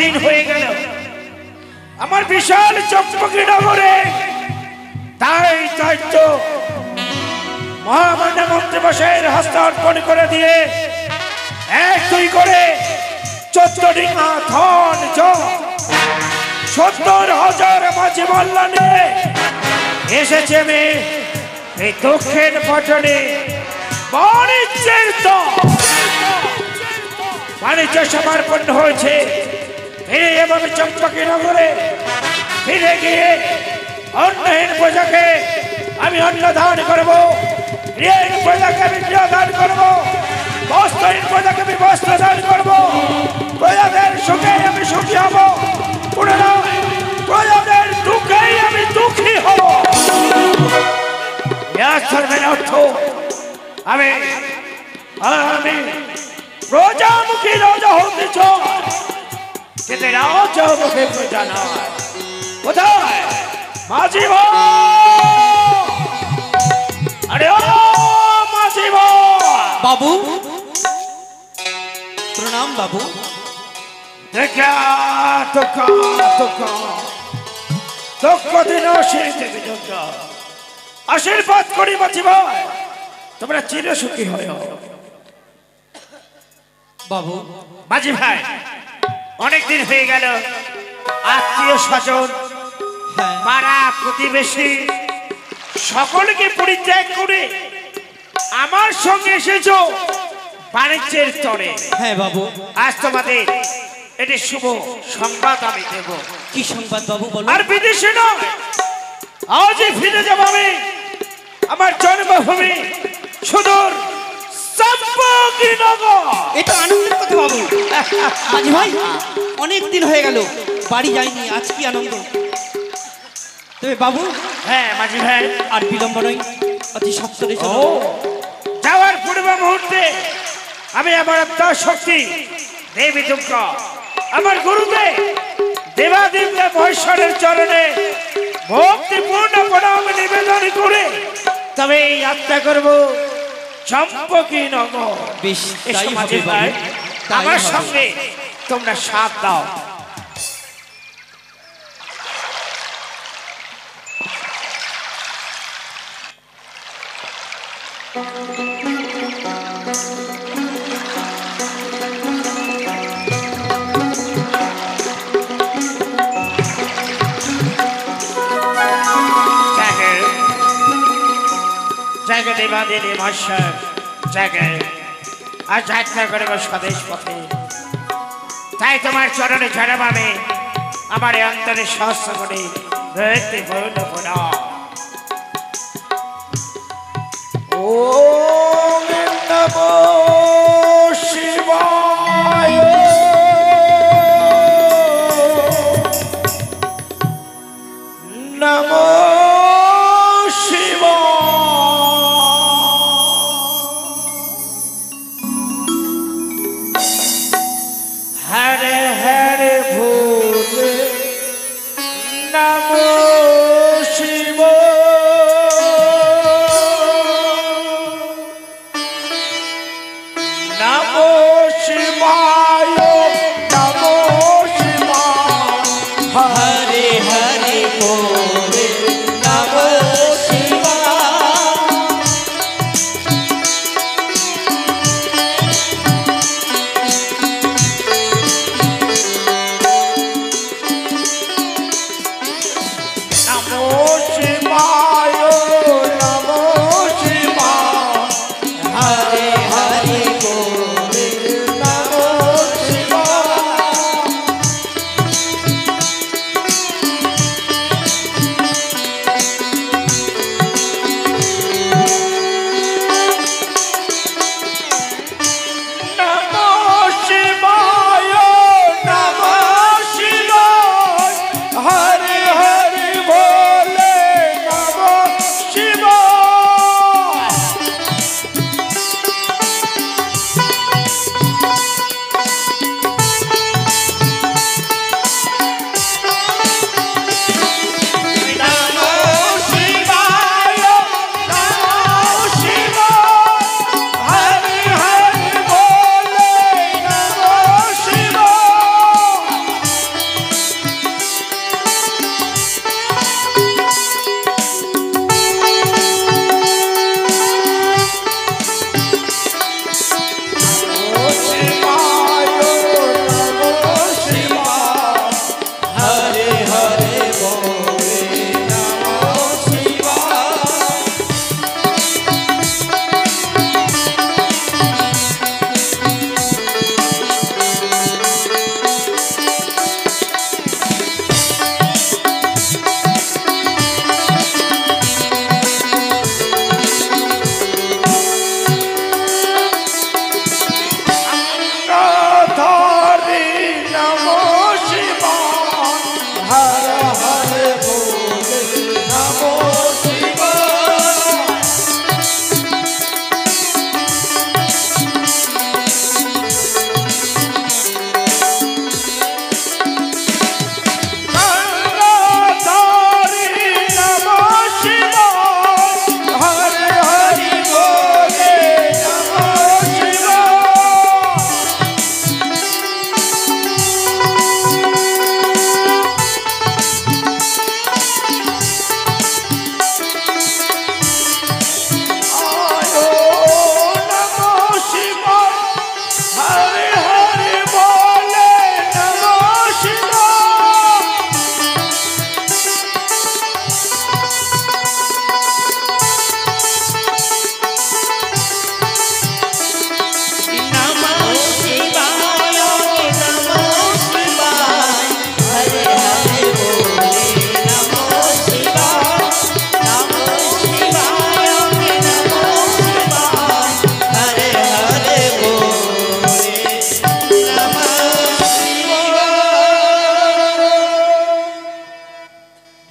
দিন হয়ে গেল আমার বিশাল চম্পকী নগরে তাই দায়িত্ব মহামান্য মন্ত্রী মশাইয়ের হস্তার্পণ করে দিয়ে 1-2 করে 14 ডিঙা ধন জল 70,000 মাঝি মোল্লা নিয়ে এসেছে আমি এই দক্ষিণ পটনে বাণিজ্যের বাণিজ্য সমর্পণ হয়েছে। ফিরে এবং চম্পকী নগরে ফিরে গিয়ে অন্নহীন প্রজাকে আমি অন্ন দান করবো, গৃহহীন প্রজাকে আমি গৃহ দান করবো, বস্ত্রহীন প্রজাকে আমি বস্ত্র দান করবো, প্রজাদের সুখে আমি সুখী হব, পুনরায় প্রজাদের দুঃখেই আমি দুঃখী হব। অর্থ আমি প্রজামুখী রাজা হতে চাই, কিন্তু রাজামুখী প্রজা নয়। কোথায় মাঝি আরে ও মাঝি বাবু, প্রণাম বাবু। দেখা আশীর্বাদ করি মাঝি ভাই, তোমরা চির সুখী হয় বাবু। মাঝি ভাই অনেকদিন হয়ে গেল আত্মীয় স্বজন পাড়া প্রতিবেশী সকলকে পরিত্যাগ করে আমার সঙ্গে এসেছো বাণিজ্যের তরে। হ্যাঁ বাবু, আজ তোমাদের এটি শুভ সংবাদ আমি দেব। কি সংবাদ বাবু বলো? আর বিদেশে নয়, আজই ফিরে যাব আমি আমার জন্মভূমি সুদূর চম্পকী নগর। এটা আনন্দের কথা বাবু। মাঝি ভাই অনেক দিন হয়ে গেল বাড়ি যাইনি, আজ কি আনন্দ। তবে বাবু, হ্যাঁ মাঝি ভাই, আর বিলম্ব নয়, অতি সত্তরে যাওয়ার পূর্ব মুহূর্তে আমি আমার আত্মা শক্তি দেবী দুর্গা আমার গুরুদেব দেবাদেব মহেশ্বরের চরণে ভক্তিপূর্ণ প্রণাম নিবেদন করে তবে যাত্রা করব চম্পকী নগর। বেশ, মাঝি ভাই আমার সঙ্গে তোমরা সাথ দাও। দেবাদেবী মহেশ্বর জায়গায় আর যাত্রা করবো স্বদেশ পথে, তাই তোমার চরণে ঝাড়াব আমি আমার অন্তরে সহস্র করে রয়েছে বর্ণ পোড়া। ওম নমো শিবায়, নমো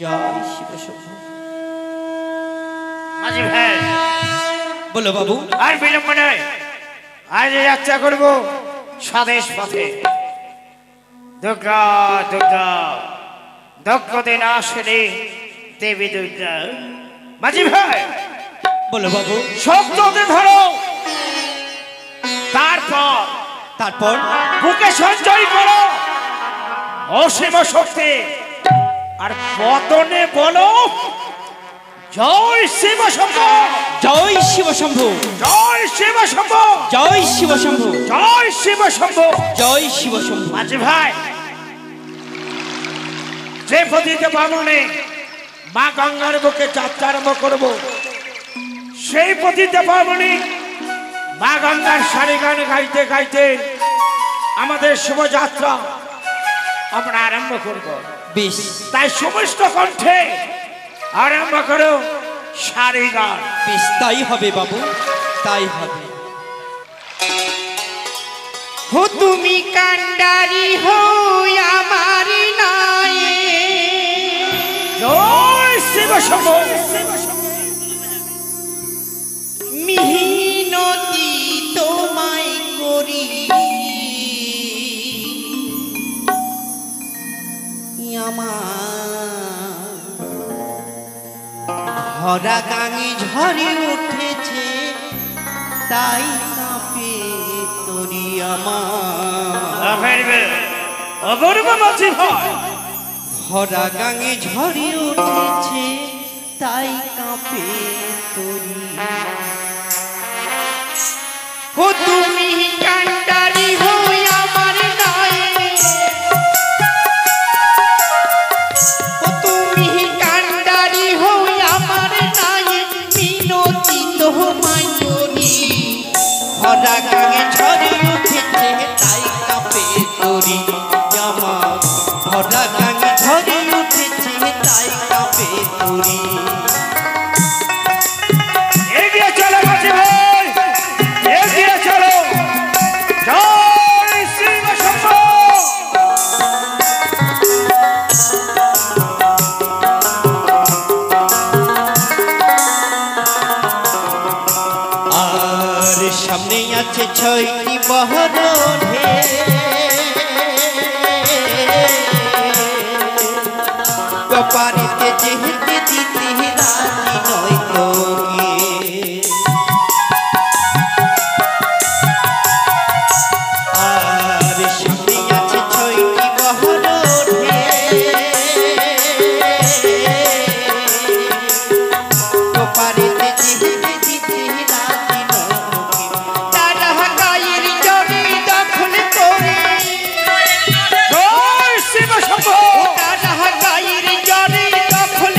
জয় শিব শম্ভু। মাঝি ভাই বলো বাবু। আর বিলম্ব নয়, আজ যাত্রা করব স্বদেশ পথে। দুর্গা দুর্গা দক্ষ দিন আসলে দেবী দুর্গা। মাঝি ভাই বলো বাবু। শব্দকে ধরো, তারপর বুকে সঞ্চয় করো অসীম শক্তি, আর বদনে বলো জয় শিব শম্ভু, জয় শিব শম্ভু, জয় শিব শম্ভু, জয় শিব শম্ভু, জয় শিব শম্ভু, জয় শিব শম্ভু। মাঝি ভাই, যে পতিতে বামনে মা গঙ্গার বুকে যাত্রা আরম্ভ করব, সেই পতিতে বামনে মা গঙ্গার সারি গান গাইতে গাইতে আমাদের শুভযাত্রা আমরা আরম্ভ করব। বেশ, তাই সমস্ত কণ্ঠে আরম্ভ করো সারি গান। বেশ, তাই হবে বাবু, তাই হবে। হো তুমি কান্ডারি হো আমার নাই, জয় শিব শম্ভু, মিহিনতি তোমায় করি ভরা গাঙে ঝরে উঠেছে, তাই কাঁপে তরি আমার। অপূর্ব মাঝি ভাই, ভরা গাঙে ঝরে উঠেছে, তাই কাঁপে তরি। ও তুমি কান্ডারি হো আমার নাই, ও তুমি কান্ডারি হো আমার নাই, মিনতি তোমায় করি। ভরা গাঙে ঝরে উঠেছে, তাই কাঁপে তরি আমার। ভরা গাঙে ঝরে উঠেছে, তাই কাঁপে তরি। এগিয়ে চলো মাঝি ভাই, এগিয়ে চলো, জয় শিব শম্ভু। আর সামনে আছে 6টি বহরণ হে, কপারিতে যেতে দিতে রাজি নয় তোকে। আর সামনে আছে 6টি বহরণ হে, কপারিতে যেতে দিতে রাজি নয় তোকে। তারা গায়ের জমি দখল করে, জয় শিব শম্ভু, তারা গায়ের জমি দখল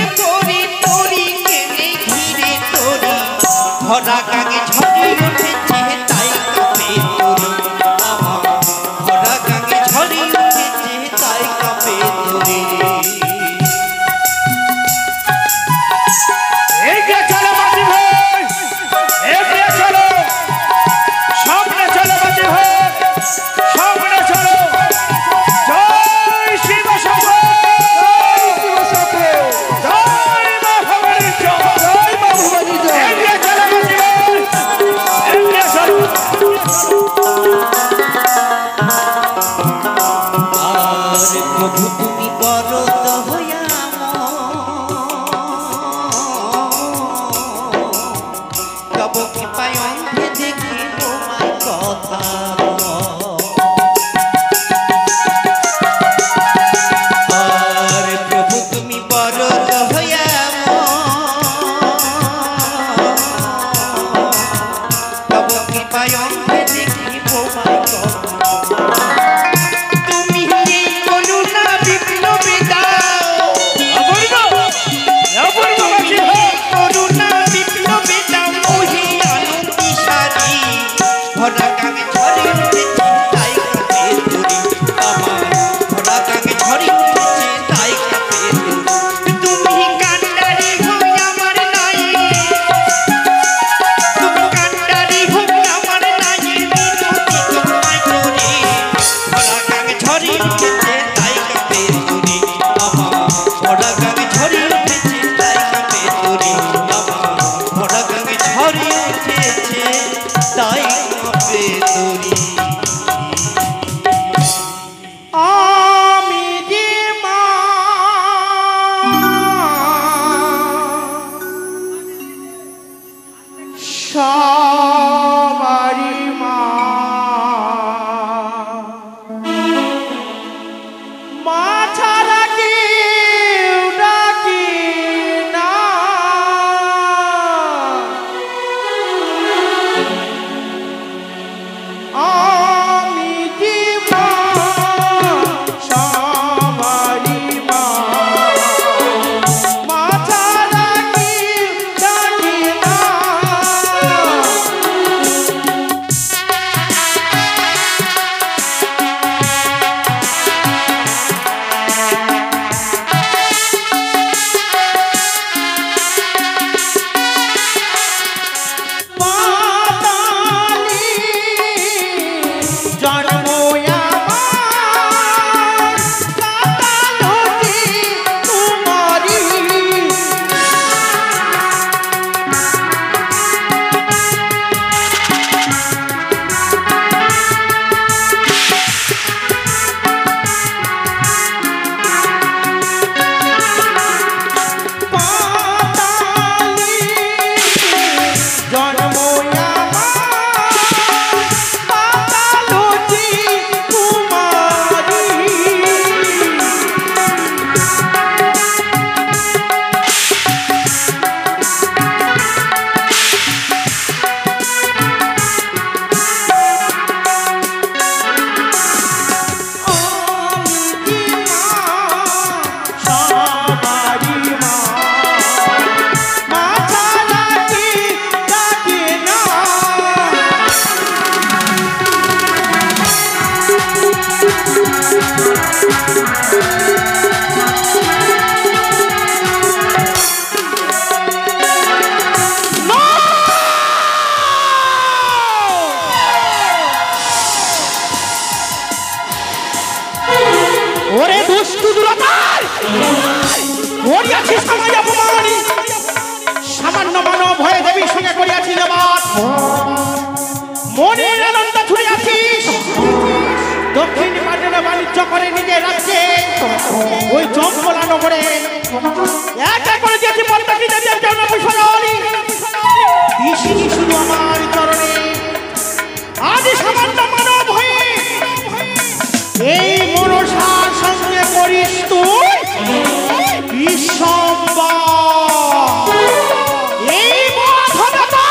করিয়াছি সমাজ অপমানি, সামান্য মানব হয়ে দেবীর সঙ্গে করিয়াছি জবাব। মনের আনন্দ ছুড়িয়াছিস, দক্ষিণ পাটনে বাণিজ্য করে নিজে রাখছে ওই জঙ্গলা নগরে একা করে দিয়েছি পদ্মাটি দেবীর জন্য বিস্মরণী দিশিনি শুধু আমার চরণে। আজ সামান্য মানব হয়ে এই মনসার সঙ্গে করিস তুই বিশ্বম্বর। এই মহাধনতা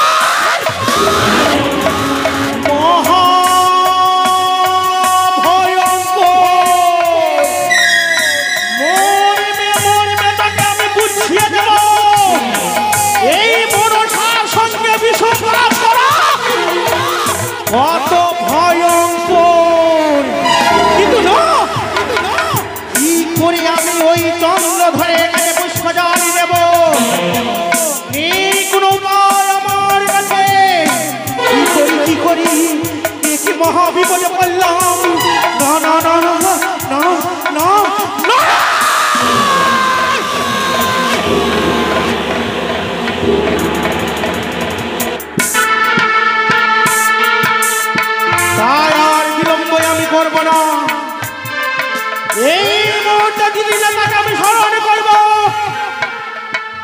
কত ভয়ঙ্কর, কিন্তু না কি করে আমি ওই চন্দ্র ধরে কাছে পুষ্প জানি দেব? নেই কোনো উপায় আমার কাছে। কি করি কি মহাবিপদে পড়লাম। না না না না না না না, তাই আর বিলম্ব আমি করব না। এই মুহূর্তে দিদি নেতাকে আমি স্মরণ করব,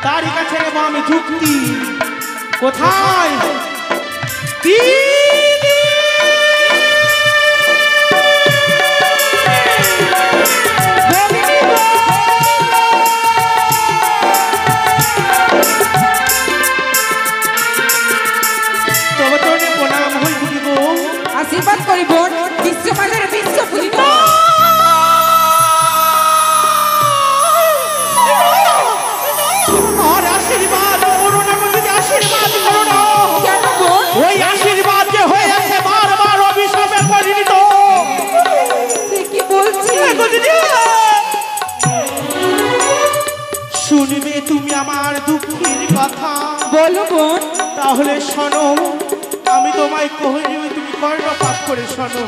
তারই কাছে নেব আমি যুক্তি। কোথায় দিদি? তবে তোর প্রণাম হই বুঝিব, আশীর্বাদ করিব বিশ্বমানের বিশ্ব পূজিত। আর আশীর্বাদ করো না, যদি আশীর্বাদ করো না। কেন বোন? ওই আশীর্বাদ যে হয়ে আছে বারবার অভিশাপে পরিণত। সে কি বলছি? শুনবে তুমি আমার দুঃখের কথা? বলো বোন। তাহলে শোনো, আমি তোমায় কহি, তুমি কর্ণপাত করে শোনো।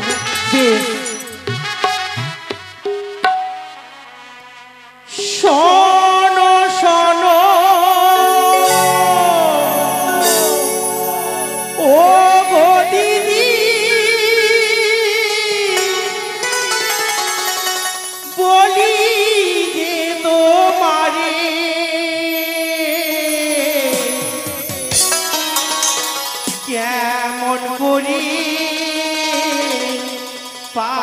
শোনো শোনো ও গো দিদি, বলি যে তোমারে কেমন করি পা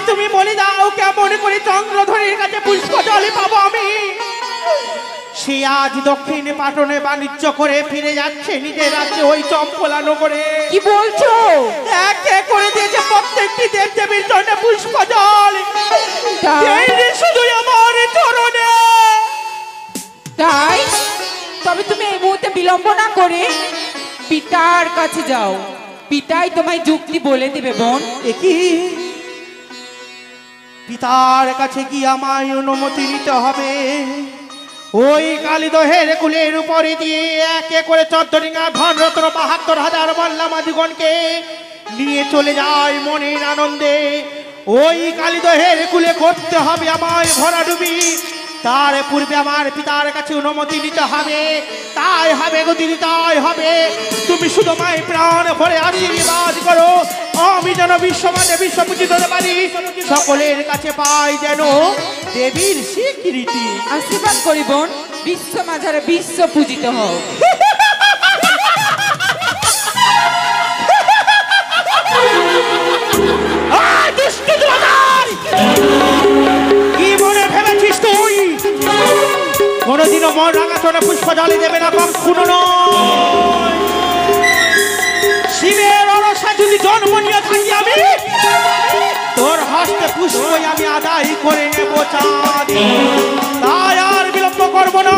তুমি বলে দাও কেমন করে চন্দ্রধরের কাছে পুষ্প জলে পাবো আমি। সে আজ দক্ষিণ পাটনে বাণিজ্য করে ফিরে যাচ্ছে নিজের রাজ্যে ওই চম্পলা নগরে। কি বলছো? এক এক করে দিয়েছে প্রত্যেকটি দেব দেবীর জন্য পুষ্প জল। তাই? শুধু আমার চরণে। তাই তবে তুমি এই মুহূর্তে বিলম্ব না করে পিতার কাছে যাও, পিতাই তোমায় যুক্তি বলে দিবে বোন। কি পিতার কাছে কি আমায় অনুমতি নিতে হবে? ওই কালিদহের কুলের উপরে দিয়ে একে করে 14 ডিঙা ধনরত্ন 72,000 মাল্লামাদিগণকে নিয়ে চলে যায় মনের আনন্দে। ওই কালিদহের কুলে করতে হবে আমায় ভরাডুবি। তার পূর্বে আমার পিতার কাছে অনুমতি নিতে হবে। তাই হবে গদিনী, তাই হবে। তুমি শুধু মায়ের প্রাণ ভরে আশীর্বাদ করো, আমি যেন বিশ্বমানে বিশ্বপূজিত হতে পারি, সকলের কাছে পাই যেন দেবীর স্বীকৃতি। আশীর্বাদ করি বোন, বিশ্ব মাঝারে বিশ্ব পূজিত হও। কি মনে ভেবেছিস তুই কোনদিনও মন রাঙা চোখে পুষ্প জলে দেবে না? কখনো নয়। শিবের অরসা যদি জন্ম নিয়ে থাকি আমি, তোর হস্তে পুষ্পই আমি আদায় করে নেব চাঁদ। তাই আর বিলম্ব করব না,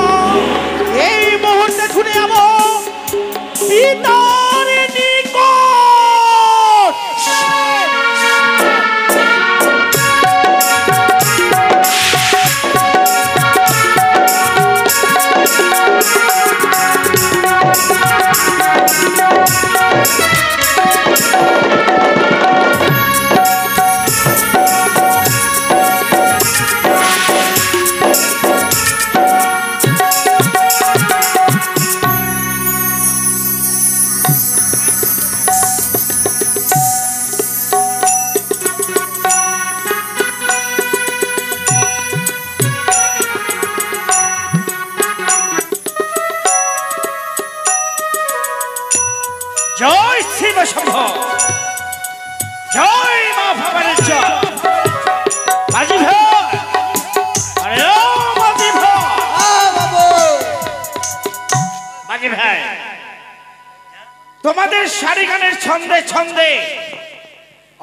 এই মুহূর্তে ছুটে যাব পিতার নিকট। জয় শিব শম্ভ, জয় মা ভবানীর জয়। মাঝি ভাই, আরে ও মাঝি ভাই, মাঝি ভাই, তোমাদের শাড়ি গানের ছন্দে ছন্দে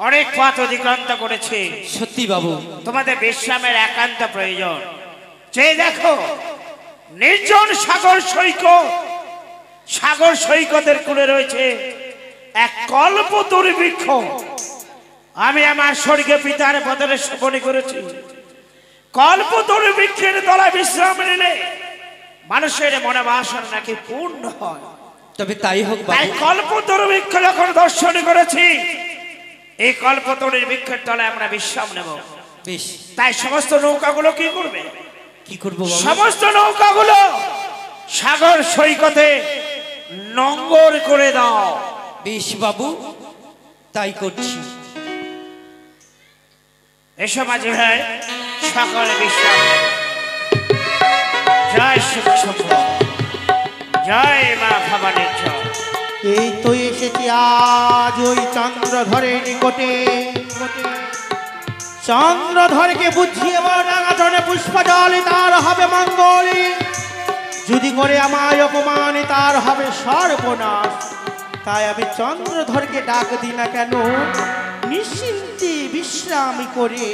অনেক পথ অতিক্রান্ত করেছে। সত্যি বাবু, তোমাদের বিশ্রামের একান্ত প্রয়োজন। যে দেখো নির্জন সাগর সৈকত, সাগর সৈকতের কূলে রয়েছে এক কল্পতরু বৃক্ষ। আমি আমার স্বর্গীয় পিতার বদলে শোভন করেছি। কল্পতরু বৃক্ষের তলায় বিশ্রাম নিলে মানুষের মনোবাসনা নাকি পূর্ণ হয়। তবে তাই হোক তাই বাবু। কল্পতরু বৃক্ষ যখন দর্শন করেছি, এই কল্পতরুর বৃক্ষের তলায় আমরা বিশ্রাম নেব। বেশ, তাই সমস্ত নৌকাগুলো কি করবে? কি করবো বাবু? সমস্ত নৌকাগুলো সাগর সৈকতে নোঙ্গর করে দাও। বেশ বাবু, তাই করছি। এসো মাঝি ভাই, সকলে বিশ্রাম নেব। জয় শিব শম্ভ, জয় মা ভবানীর জয়। এই তো এসেছি আজ ওই চন্দ্রধরের নিকটে। চন্দ্রধরকে বুঝিয়ে রাঙা জনে পুষ্প জলে তার হবে মঙ্গল। যদি করে আমায় অপমান তার হবে সর্বনাশ। তাই আমি চন্দ্রধরকে ডাক দিই না কেন, নিশ্চিন্তে বিশ্রাম করে।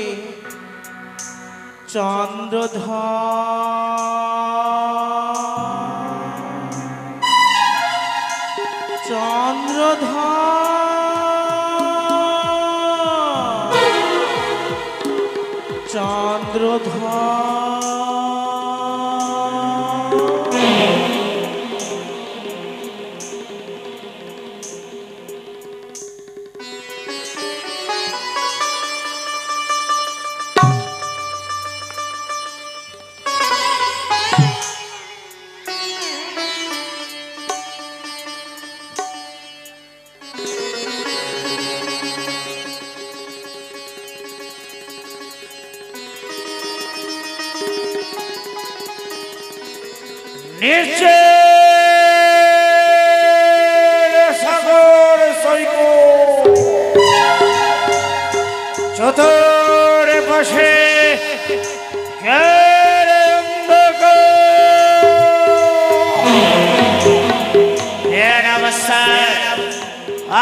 চন্দ্রধর নিচে সাগর সৈকত, চতুর বসে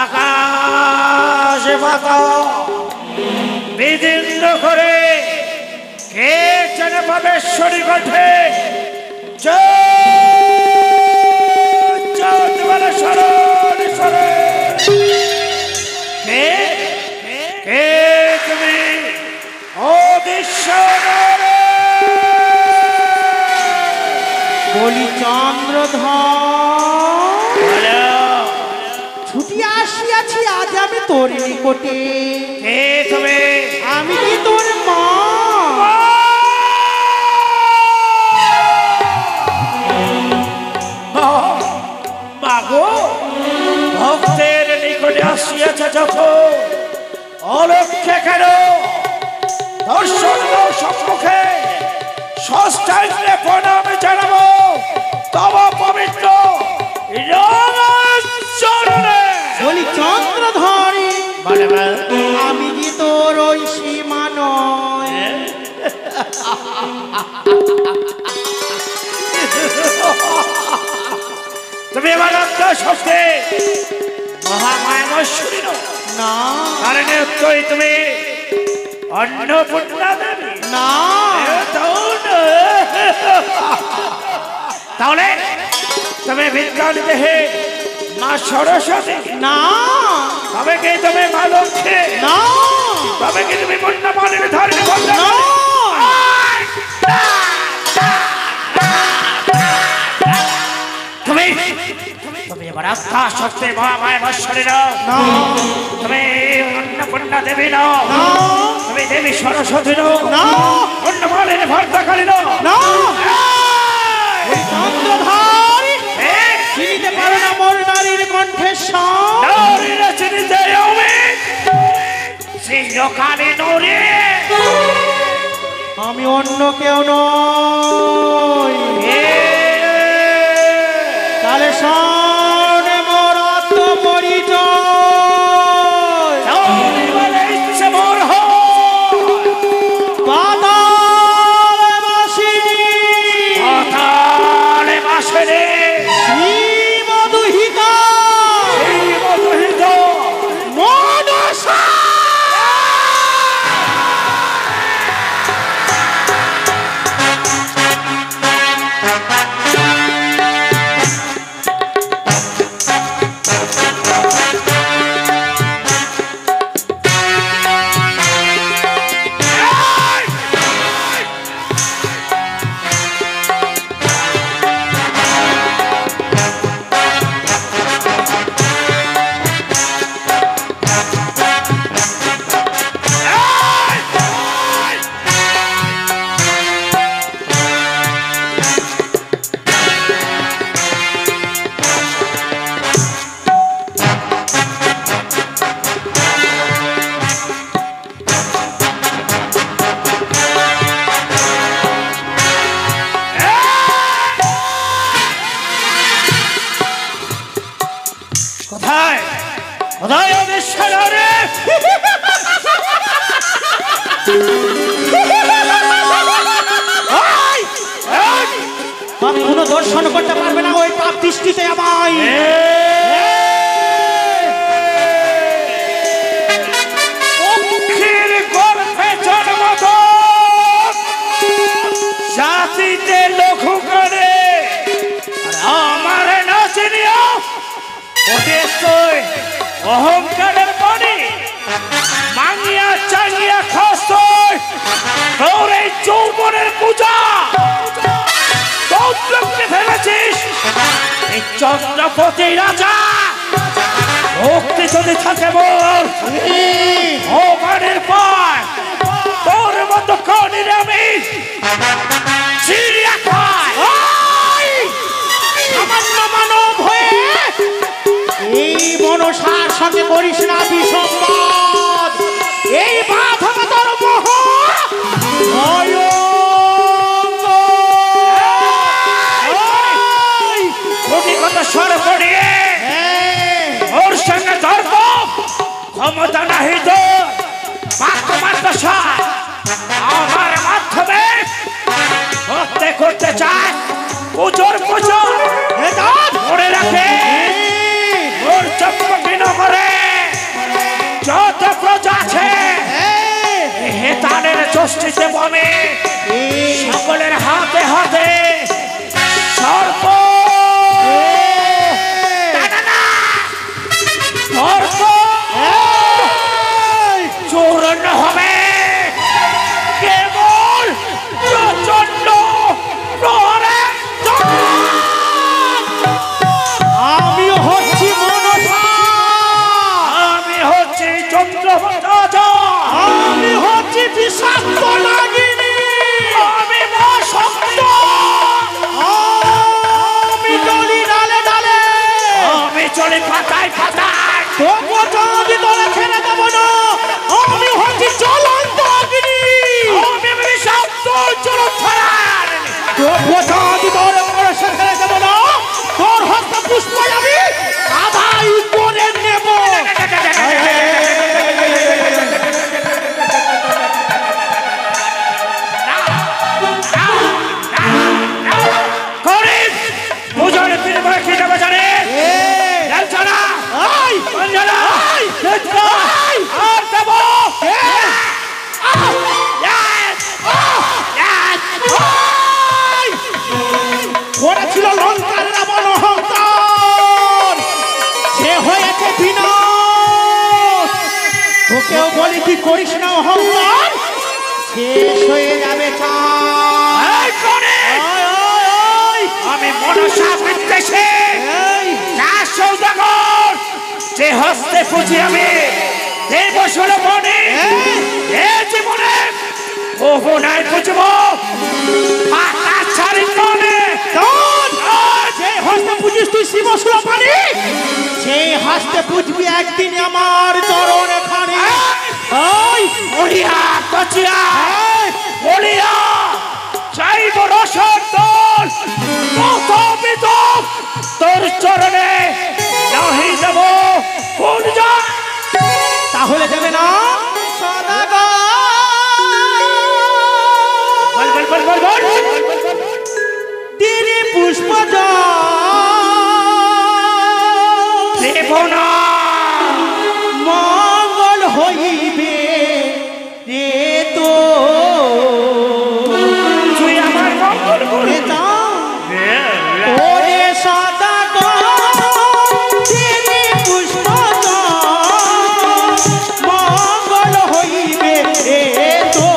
আকাশ পাতাল বিদীর্ণ করে কে যেন পাবেশ্বরী কণ্ঠে শরণ শরণ কে তুমি ও বিশ্ব বলি চন্দ্রধর ছুটি আসিয়াছি আজ আমি তোর নিকটে। কে তুমি? আমি কি তোর মা? মাগো ভক্তের নিকটে আসিয়াছে যখন অলক্ষ্যে কেন দর্শন সম্মুখে ষষ্ঠাঙ্গে প্রণাম জানাবো তব পবিত্র চরণে। বলি চন্দ্রধরে আমি কি তোর ওই সীমা নয়? তুমি আমার আত্মা শক্তি মহামায়াশ্বরী না, কারণে উত্তরই তুমি অন্নপূর্ণা দেবী না। তাহলে তুমি বিজ্ঞান দেহে মা সরস্বতী না, তবে কি তুমি মা লক্ষ্মী না, তবে কি তুমি বন্যা মানের ধারণে বন্ধ তুমি তুমি আমার আস্থা শক্তি মহামায়াশ্বরী নাও। তুমি অন্নপূর্ণা দেবী নাও, তুমি দেবী সরস্বতী নাও, অন্য মানের ভর্তাকালী নাও। চন্দ্রধর চিনিতে পারো না মোর নারীর কণ্ঠস্বর? নারীরা চিনিতে চিরকালে নরে আমি অন্য কেউ নই। তাহলে শোনে মোর আত্মপরিচয়। ইচ্ছে মোর পাতালে বাসিনী শ্রীমধুহিতা মনসা। কোথায় কোথায় অবিশ্বরে আমি কোনো দর্শন করতে পারবে না ওই পাপ দৃষ্টিতে আমায়। পক্ষীর গর্ভে জন্মত জাতিতে লঘু করে আমার নাচিনিয়া অহংকারের পানি মাঙ্গিয়া চাঙ্গিয়া খাস তোর এই যৌবনের পূজা চন্দ্রকে ফেলেছিস। এই চন্দ্রপতি রাজা ভক্তি যদি থাকে বল ভগবানের পায় তোর মতো কনির আমি চিড়িয়া খাই। সামান্য মানব হয়ে এই মনসার সঙ্গে করিস না বিসম্বাদ। এই বাধা তোর মোহ কথা স্বর পড়িয়ে ওর সঙ্গে ধরব ক্ষমতা নাহি তো মাত্র মাত্র ষষ্ঠী দেব আমি সকলের হাতে হাতে সর্প সর্প চূর্ণ হবে কেবল প্রচন্ড প্রহরে। আমি হচ্ছি মনসা, আমি হচ্ছি চন্দ্রভদ্র, আমি হচ্ছি বিষাক্ত নাগিনী, আমি মা শক্ত, আমি চলি ডালে ডালে, আমি চলি পাতায় পাতায়, তবুও যদি তোরা ছেড়ে দেব না। আমি হচ্ছি জ্বলন্ত অগ্নি, আমি বিষাক্ত জলধার, তবুও যদি তোরা পরশে ছেড়ে দেব না। তোর হস্ত পুষ্প আমি আদায় করে নেব। গরিব পূজার দিন বাকি দেবে জানে লালচনা আই অঞ্জনা আই নেত্রা আর দেব করেছিল লঙ্কার রাবণ অহংকার, সে হয়েছে বিনাশ। তোকেও বলি তুই করিস না অহংকার, শেষ হয়ে যাবে এই গরিব, আমি মনসা বিদ্বেষে চার সৌদাগর যে হস্তে পুঁজি আমি দেব সুলভনে এ জীবনে বহু নাই বুঝব পাতা ছাড়ি তনে যে হস্তে পুজিস তুই শিব সুলপানি, সেই হস্তে পুজবি একদিন আমার চরণ খানি। বলিয়া কচিয়া বলিয়া চাইব রসর দোল কত তোর চরণে নাহি দেব কোন যা। তাহলে যাবে না সদাগর, বল বল বল বল বল তিরি পুষ্প দেব না, মঙ্গল হইবে রে তো তুই আমার মঙ্গল করবি। ওরে সদাগর, তিরি পুষ্প মঙ্গল হইবে রে তো।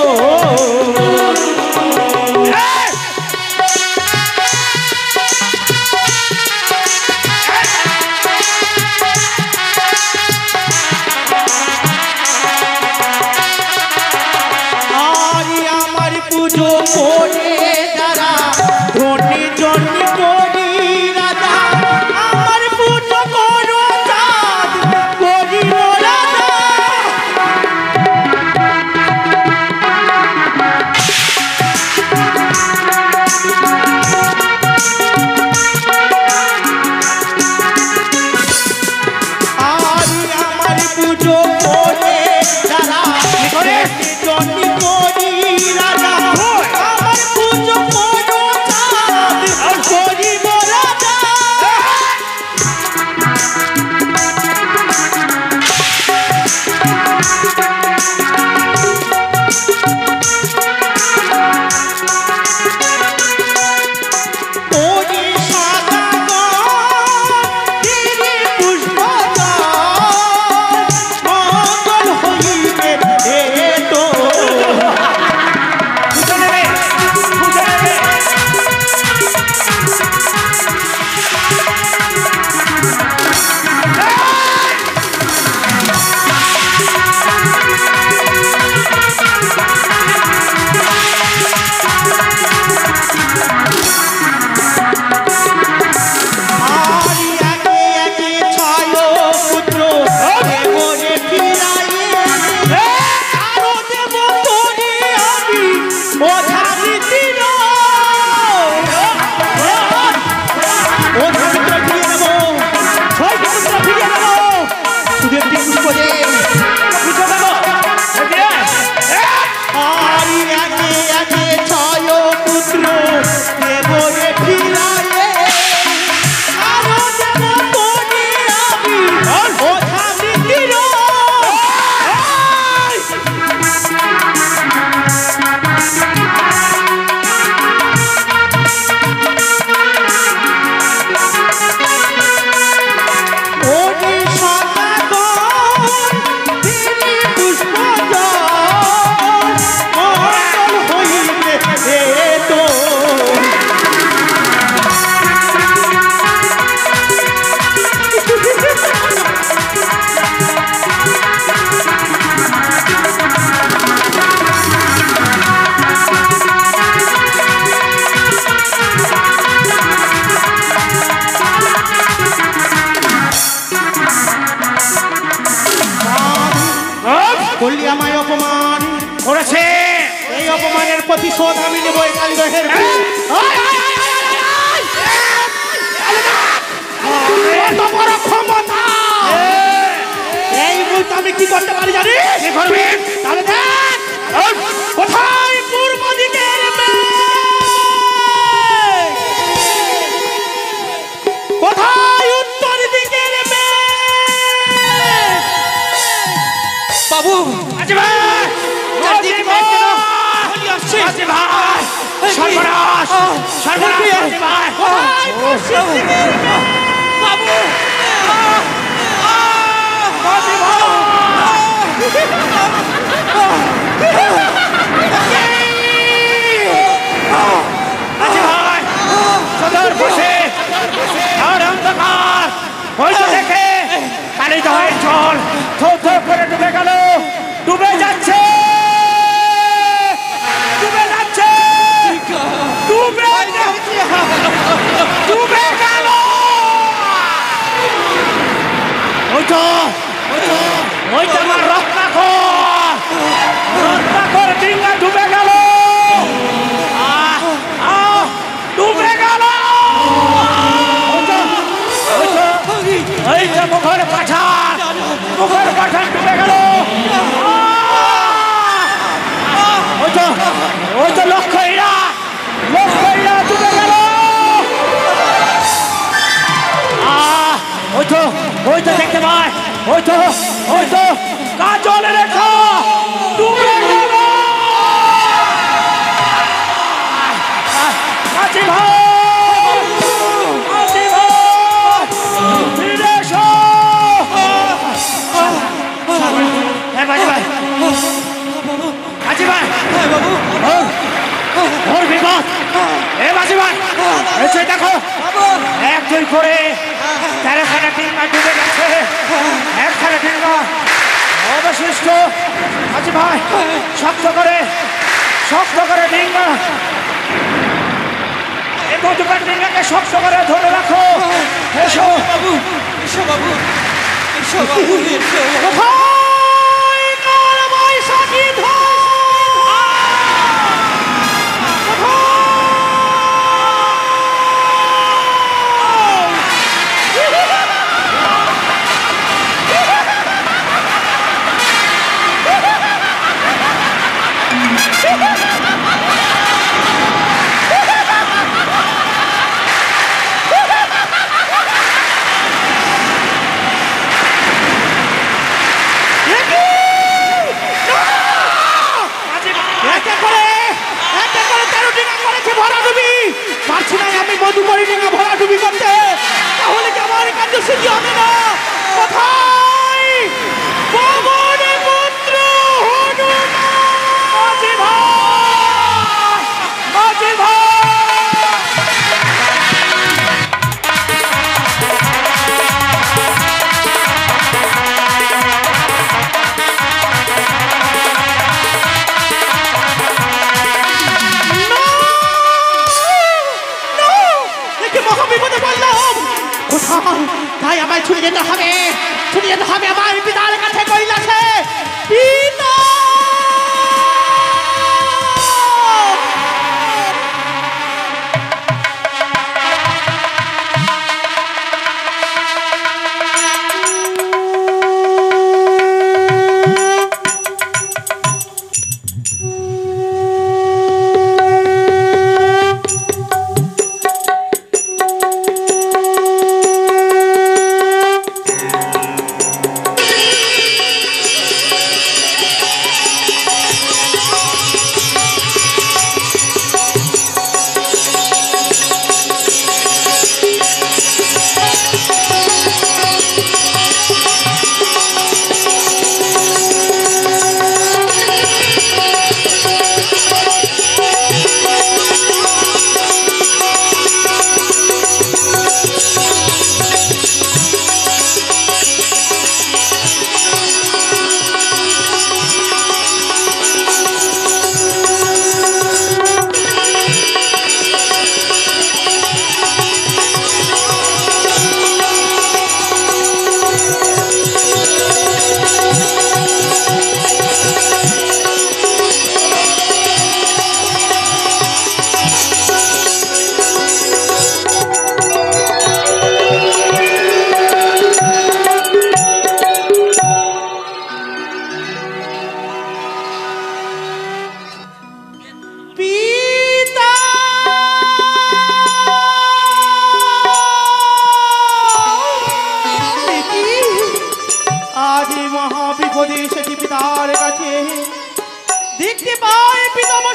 করলি আমায় অপমান, করেছে। এই অপমানের প্রতিশোধ আমি নেব এই কালীদহের। কত বড় ক্ষমতা! এই মুহূর্তে আমি কি করতে পারি জানিস? কি করবি? তাহলে দেখ কোথায় পূর্ব দিকের মেঘ, কোথায় উত্তর দিকের মেঘ। বাবু আজি ভাই, চারদিকে মেঘ কেন? বলি আসছে। আজি ভাই, সর্বনাশ, সর্বনাশ আজি ভাই। কোথায় পশ্চিম দিকের মেঘ? বাবু আজি ভাই, আজি ভাই, সদর বসে আর অন্ধকার ওই তো দেখে কালীদহের জল থো থো করে ডুবে গেল, ডুবে যাচ্ছে, ডুবে যাচ্ছে, ডুবে ডুবে গেল। ওই তো ওই তো আমার রত্নাকর ডিঙ্গা ডুবে গেল, ডুবে গেল। ওই তো মুখের পাঠান ডুবে গেল। ওই তো লক্ষ হীরা ডুবে গেল। ওই তো দেখতে পাই, ওই তো কাজলের রেখা ডুবে গেল। আজি ভাই, আজি ভাই, ফিরে এসো। বাজি ভাই, আজি ভাই, ওর বিপদ। বাজি ভাই, এসে দেখো, এক দুই করে 13খানা ডিঙ্গা ডুবে গেছে, 1খানা ডিঙ্গা অবশিষ্ট। আজি ভাই, শক্ত করে ডিঙ্গা, এই মধুকার ডিঙ্গাকে শক্ত করে ধরে রাখো। এসো বাবু এসো, বাবু এসো, বাবু এসো। কোথায় কাল বৈশাখী ধান? পারছি না আমি মধুমরি ডিঙ্গা ভরাডুবি করতে, তাহলে কি আমার কার্যসূচি হবে না? কোথায় পবন পুত্র হনুমান? আজি ভাই, আজি ভাই, মহাবিপদে বললাম। কোথায়? তাই আমায় ছুটে যেতে হবে আমার পিতার কাছে। কৈলাসে পিতা,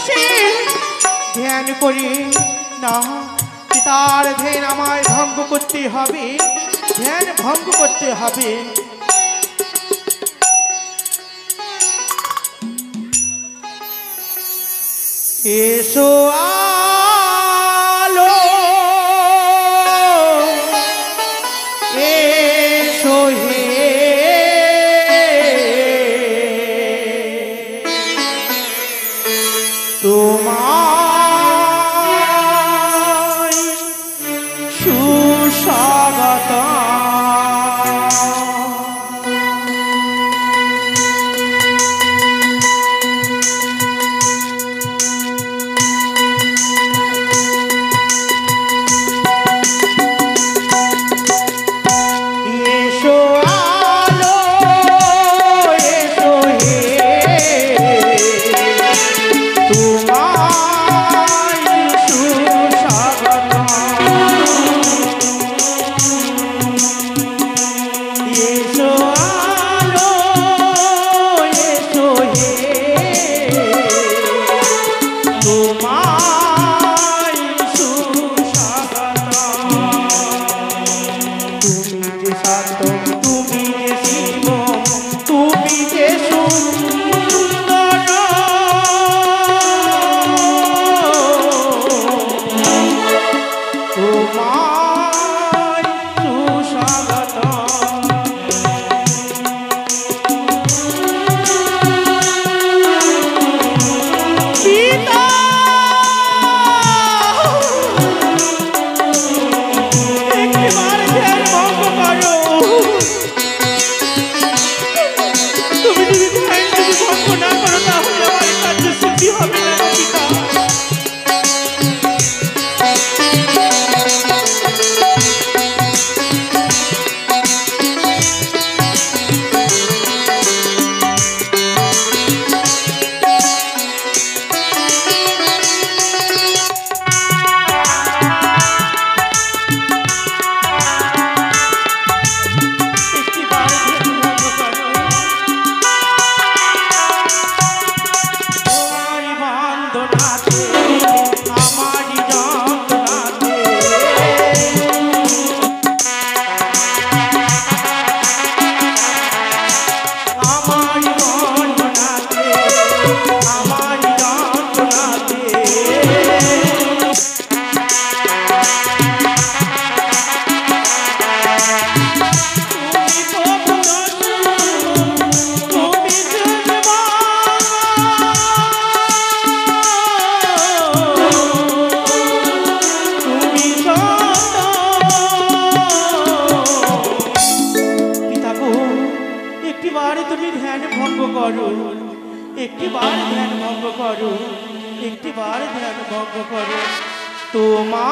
বসে ধ্যান করি না, পিতার ধ্যান আমায় ভঙ্গ করতে হবে, ধ্যান ভঙ্গ করতে হবে। এসো আলো, এসো হে তোমায় সুস্বাগতম।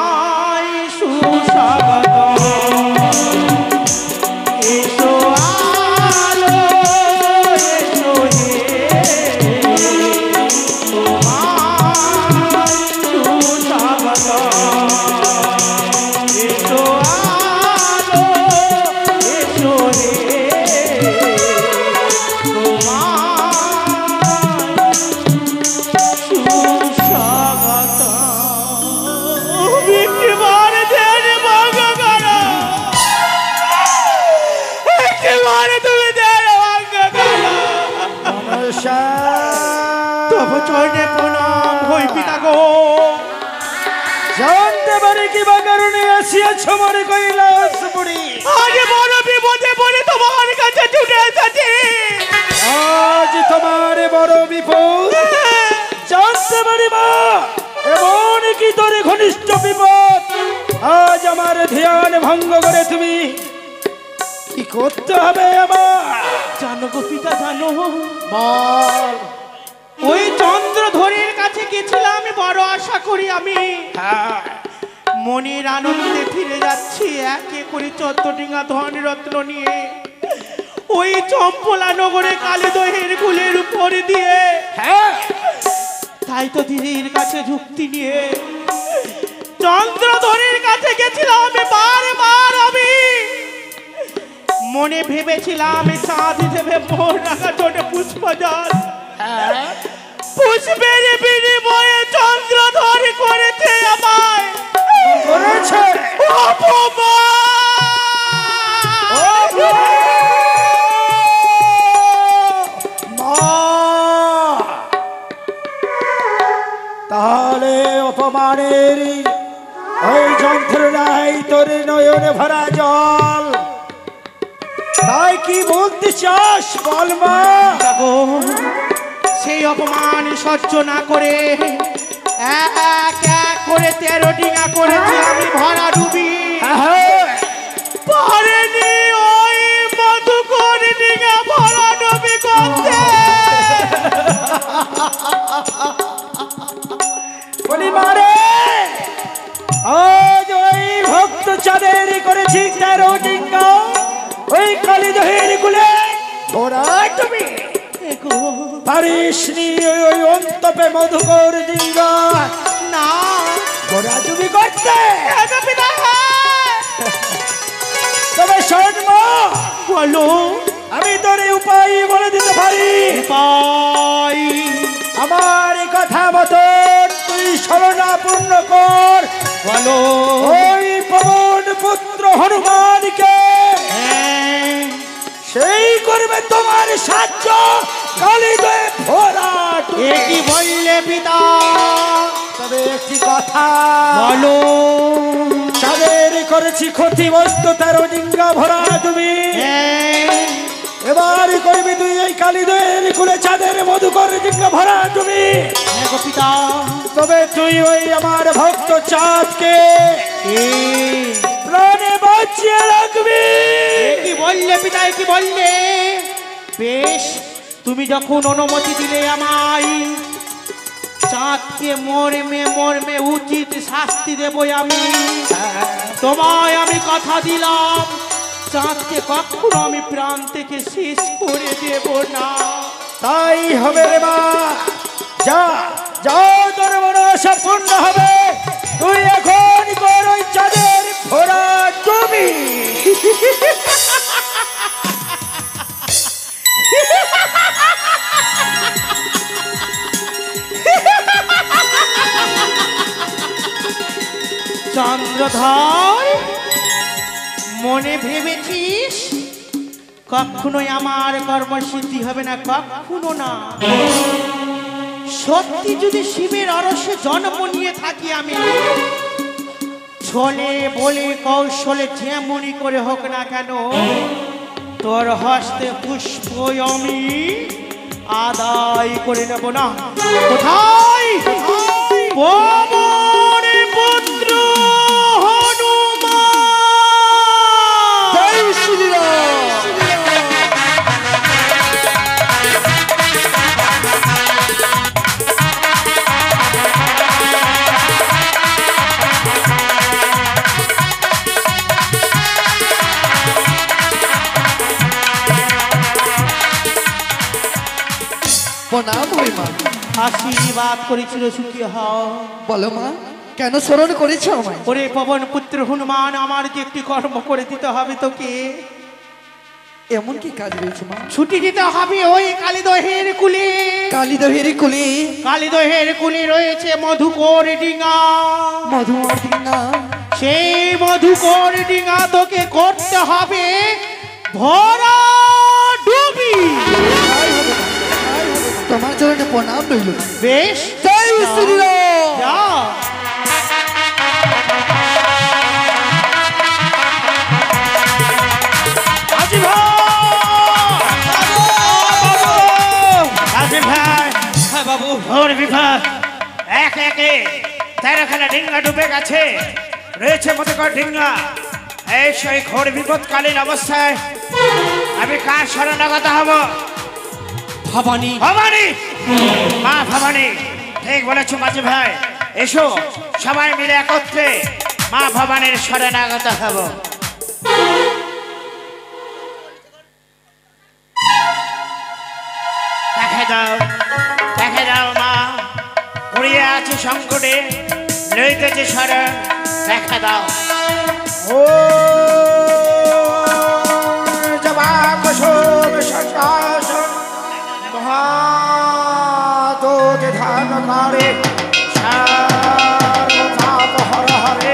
তোমায় সুস্বাগতম। এসো আলো, এসো হে তোমায় সুস্বাগতম। এসো আলো, এসো হে চরণে প্রণাম হই পিতা গো। জানতে পারি কি বা কারণে আসিয়াছ মনে কৈলাসপুরী? আজ বড় বিপদে বলে তোমার কাছে ছুটে এসেছি। আজ তোমার বড় বিপদ? জানতে পারি মা, এমন কি তোর ঘনিষ্ঠ বিপদ? আজ আমার ধ্যান ভঙ্গ করে তুমি কি করতে হবে আমার? জানো গো পিতা, জানো বল। ওই চন্দ্রধরের কাছে গেছিলাম, আমি বড় আশা করি আমি মনের আনন্দে ফিরে যাচ্ছি একে করে 14 ডিঙা ধন রত্ন নিয়ে। ওই চম্পলা নগরে কালীদহের কুলের উপর দিয়ে তাই তো দিদির কাছে যুক্তি নিয়ে চন্দ্রধরের কাছে গেছিলাম। বারবার আমি মনে ভেবেছিলাম চাঁদ দেবে মোর রাখা ছোট পুষ্পজল। পুষ্পের বিনিময়ে চন্দ্রধর করেছে আমায় করেছে তাহলে অপমানের ওই যন্ত্রণায় তোর নয়নে ভরা জল, তাই কি বলতে চাস বল মা? সেই অপমান সহ্য না করে এক এক করে 13 ডিঙা করেছি আমি ভরা ডুবি। পারেনি ওই মধুকর ডিঙা ভরা ডুবি করতে। বলি মারে, আজ ওই ভক্ত চাঁদের করেছি 13 ডিঙ্গা, ওই কালীদহের কুলে ওরা তুমি পারিসনি ওই অন্তপে মধুকর ডিঙ্গা না ওরা তুমি করতে। তবে শোন মা, বলো আমি তোর উপায় বলে দিতে পারি। পাই আমার কথা মতো তুই শরণাপূর্ণ কর। বলো ওই পবন পুত্র হনুমানকে, সেই করবে তোমার সাহায্য। কালীদয়ে ভরা এ কি বললে পিতা? তবে একটি কথা বলো তাদের করেছি ক্ষতিগ্রস্ত 13 ডিঙ্গা ভরা তুমি। এবার করবি তুই এই কালীদয়ের কুলে চাঁদের মধুকর ডিঙ্গা ভরা তুমি। পিতা তবে তুই ওই আমার ভক্ত চাঁদকে প্রাণে বাঁচিয়ে রাখবি। কি বললে পিতা? কি বললে? বেশ, তুমি যখন অনুমতি দিলে আমায়, চাঁদকে মর্মে উচিত শাস্তি দেব আমি। তোমায় আমি কথা দিলাম, চাঁদকে কখনো আমি প্রাণ থেকে শেষ করে দেব না। তাই হবে রে মা, যা যা তোর মনসা পূর্ণ হবে। তুই এখন কর ওই চাঁদের ভরা তুমি। চন্দ্রধর, মনে ভেবেছিস কখনোই আমার কর্মসিদ্ধি হবে না? কখনো না। সত্যি যদি শিবের অরসে জন্ম নিয়ে থাকি আমি, ছলে বলে কৌশলে যেমনই করে হোক না কেন, তোর হস্তে পুষ্প আমি আদায় করে নেব না। কোথায়? পবন পুত্র হনুমান। জয় শ্রীরাম। প্রণাম হই মা। আশীর্বাদ করেছিল সুখী হও। বলো মা, কেন স্মরণ করেছো আমায়? ওরে পবন পুত্র হনুমান, আমার যে একটি কর্ম করে দিতে হবে তোকে। এমন কি কাজ রয়েছে মা? ছুটি দিতে হবে ওই কালীদহের কুলে। কালীদহের কুলে? কালীদহের কুলে রয়েছে মধুকর ডিঙা। মধুমর ডিঙা? সেই মধুকর ডিঙা তোকে করতে হবে ভরা ডুবি। তোমার চরণে প্রণাম রইল। বেশ, জয় শ্রীরাম। যা। হ্যাঁ বাবু। ঘোর বিপদ, এক একে 13খানা ডিঙ্গা ডুবে গেছে, রয়েছে মধুকর ডিঙ্গা। এই সেই ঘোর বিপদকালীন অবস্থায় আমি কার শরণাগত হব? ভবানী। ভবানী, মা ভবানী, ঠিক বলেছো মাঝি ভাই। এসো সবাই মিলে একত্রে মা ভবানীর শরণাগত হব। দেখে দাও মা, পড়িয়ে আছে সংকটে, লইতেছে শরণ, দেখা দাও। ও জবা কুসুম সকাশ মহাদোতে হরে সর্বপাপ হর হরে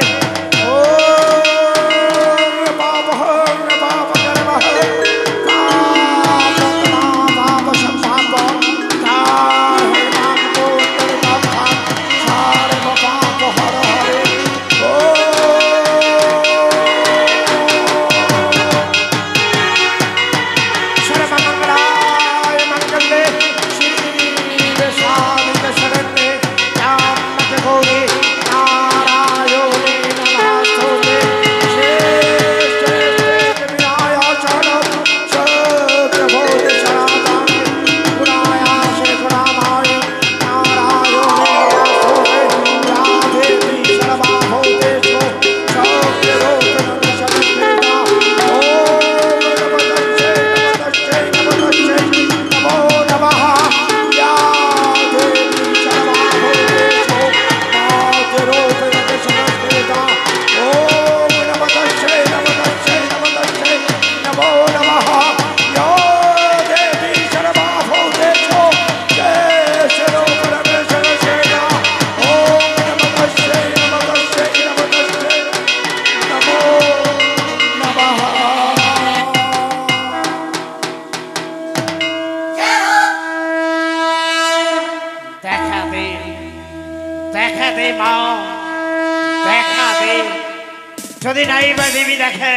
যদি নাই বা দেবী দেখে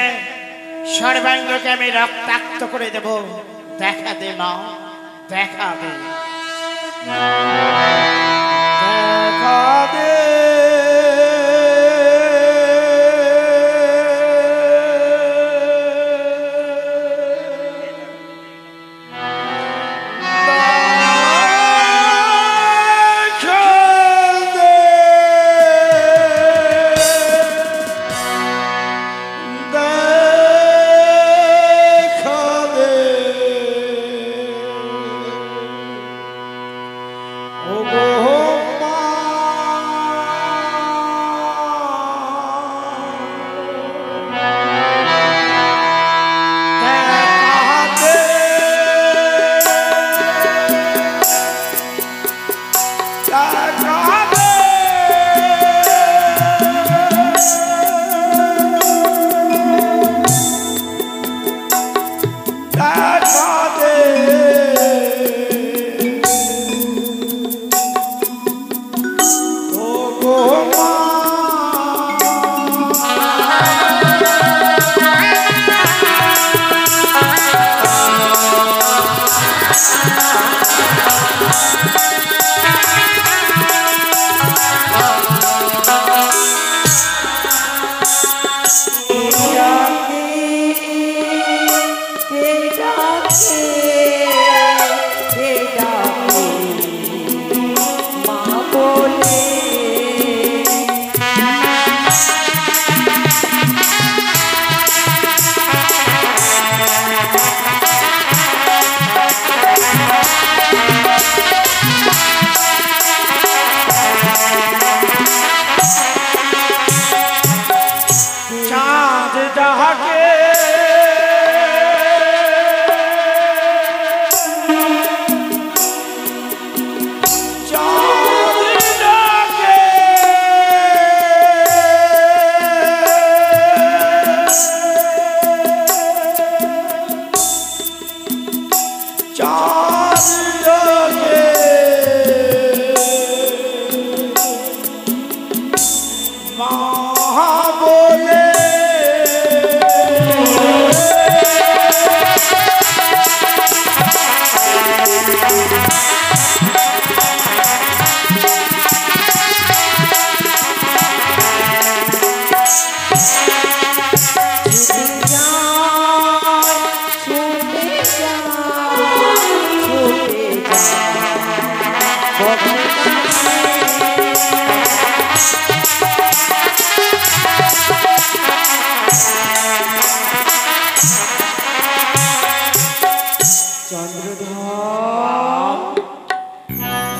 সর্বাঙ্গকে আমি রক্তাক্ত করে দেব দেখা দে মা দেখা দে দেখা দে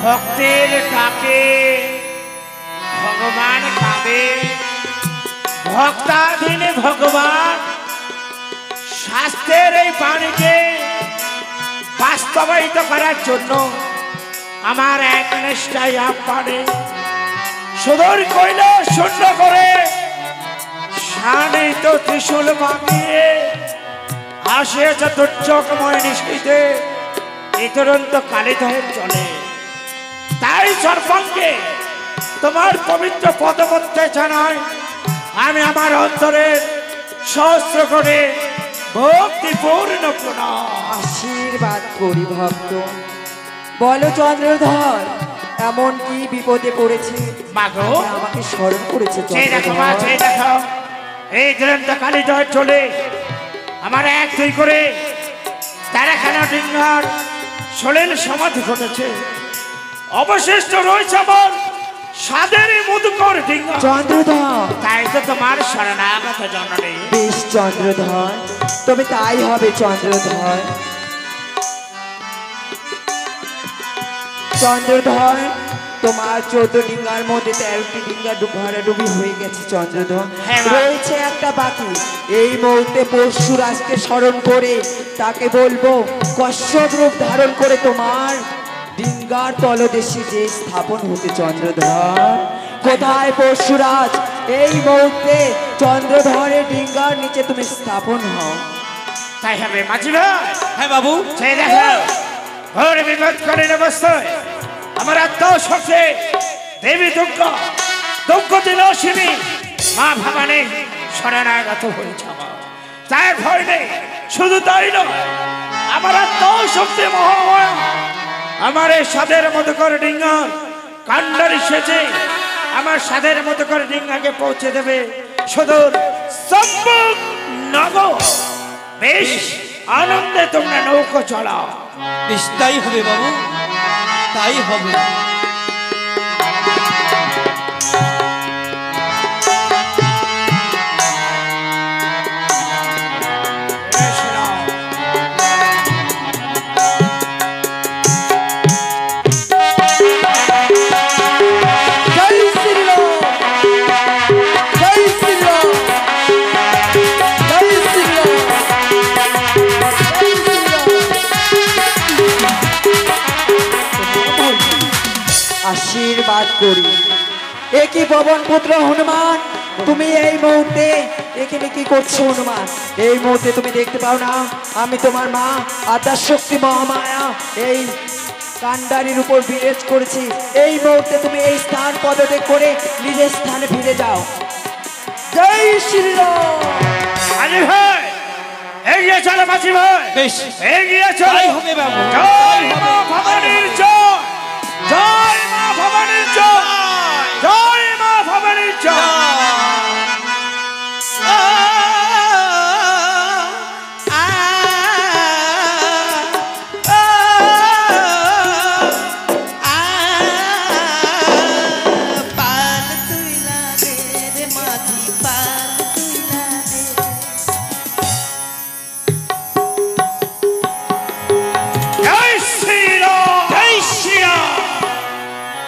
ভক্তের ডাকে ভগবান কাঁদে, ভক্তাধীনে ভগবান শাস্ত্রের এই বাণীকে বাস্তবায়িত করার জন্য আমার এক নিষ্ঠায় আপারে সুদূর কইলা শূন্য করে শানিত ত্রিশূল বাঁকিয়ে আসিয়াছে দুর্যোগময় নিশীতে এই তুরন্ত কালিদহের চলে। তাই সর্বাঙ্গে তোমার পবিত্র পদমধ্যে জানাই আমি আমার অন্তরের সহস্র করে ভক্তিপূর্ণ প্রণাম। আশীর্বাদ করি ভক্ত। বলো চন্দ্রধর, এমন কি বিপদে পড়েছে মাগো আমাকে স্মরণ করেছে সেই দেখো মা, সেই দেখো এই দুরন্ত কালিদহের চলে আমার এক দুই করে তারাখানা ডিঙ্গার সলিল সমাধি ঘটেছে। অবশিষ্ট রয়েছে আমার সাদের মধুকর ডিঙ্গা। চন্দ্রধর, তাই তো তোমার শরণাগত জননী। বেশ চন্দ্রধর, তবে তাই হবে চন্দ্রধর। চন্দ্রধর, তোমার 14 ডিঙ্গার মধ্যে 13টি ডিঙ্গা ভরাডুবি হয়ে গেছে চন্দ্রধর। হ্যাঁ মা। রয়েছে একটা বাকি। এই মুহূর্তে পরশুরাজকে স্মরণ করে তাকে বলবো কশ্যপ রূপ ধারণ করে তোমার ডিঙ্গার তলদেশে যে স্থাপন হতে। চন্দ্রধর, কোথায় পরশুরাজ? এই মুহূর্তে চন্দ্রধরের ডিঙ্গার নিচে তুমি স্থাপন হও। তাই হবে মাঝি ভাই। হ্যাঁ বাবু। সেই দেখো ঘোর বিপদকালীন অবস্থায় আমার আত্মশক্তি দেবী দুর্গা দুর্গতি নাশিনী মা ভবানী শরণাগত হয়েছে আমার। তাই ভয় নেই। শুধু তাই নয়, আমার আত্মশক্তি মহাময়া আমার এই সাদের মতো করে ডিঙ্গা কান্ডারি সেচে আমার সাদের মতো করে ডিঙ্গাকে পৌঁছে দেবে সুদূর সম্মুখ নগর। বেশ আনন্দে তোমরা নৌকো চলাও। বেশ তাই হবে বাবু, তাই হবে। জয় শ্রীরাম, জয় শ্রীরাম, জয় শ্রীরাম, জয় শ্রীরাম। আশীর্বাদ করি। একই পবন পুত্র হনুমান, তুমি এই মুহূর্তে এখানে কি করছো হনুমান? এই মুহূর্তে তুমি দেখতে পাও না আমি তোমার মা আদ্যাশক্তি মহামায়া এই কান্ডারির উপর বিরাজ করেছি। এই মুহূর্তে তুমি এই স্থান পদত্যাগ করে নিজের স্থানে ফিরে যাও। জয় শ্রীরাম। মাঝি ভাই এগিয়ে চলো, মাঝি ভাই বেশ এগিয়ে চলো। তাই হবে বাবু, জয় মা ভবানীর জয়, জয় মা ভবানীর জয়, জয় মা ভবানীর জয়। পাল তুইলা দে রে মাঝি, পাল তুইলা দে। জয় শ্রীরাম, জয় শ্রীরাম,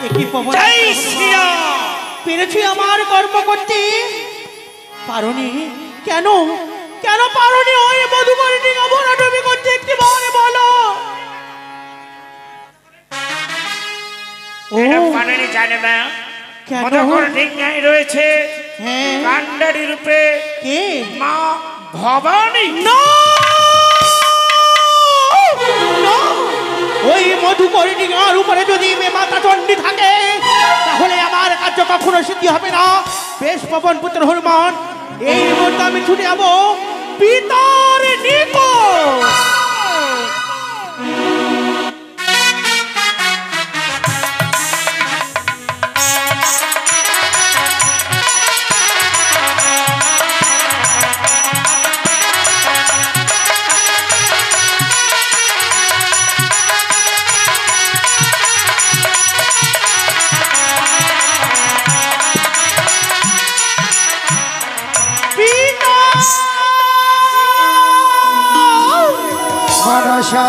একই পবন জয় শ্রীরাম। পেরেছি আমার কর্ম করতে পারোনি কেন? কেন পারোনি ওই মধুকরী ডিঙ্গা ভরাডুবি করতে? একটি বারে বলো। ও এটা পানেনি জানে না কেন? মধুকর ডিঙ্গায় রয়েছে হ্যাঁ, কান্ডারি রূপে কে? মা ভবানী। না! না! ওই মধুকরী ডিঙ্গার উপরে যদি মাতা চণ্ডী থাকে তাহলে আমার কার্য কখনো সিদ্ধি হবে না। বেশ পবন পুত্র হনুমান, এই মুহূর্তে আমি ছুটে যাবো পিতার নিকট। মনসা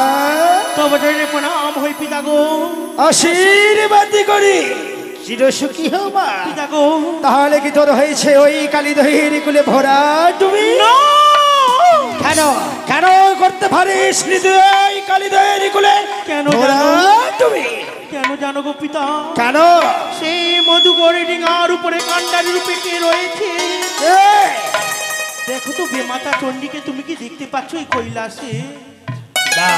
তব চরণে প্রণাম হই পিতা গো। আশীর্বাদ করি চিরসুখী হও মা। পিতা গো, তাহলে কি তোর হয়েছে ওই কালীদহের কুলে ভরা তুমি? কেন কেন করতে পারিস হৃদয় কালীদহের কুলে কেন ভরা জানো? তুমি? কেন জানো গো পিতা? কেন? সেই মধুকরী ডিঙার উপরে কান্ডারি রূপে কে রয়েছে? দেখো তো বেমাতা চণ্ডীকে তুমি কি দেখতে পাচ্ছ এই কৈলাসে? না,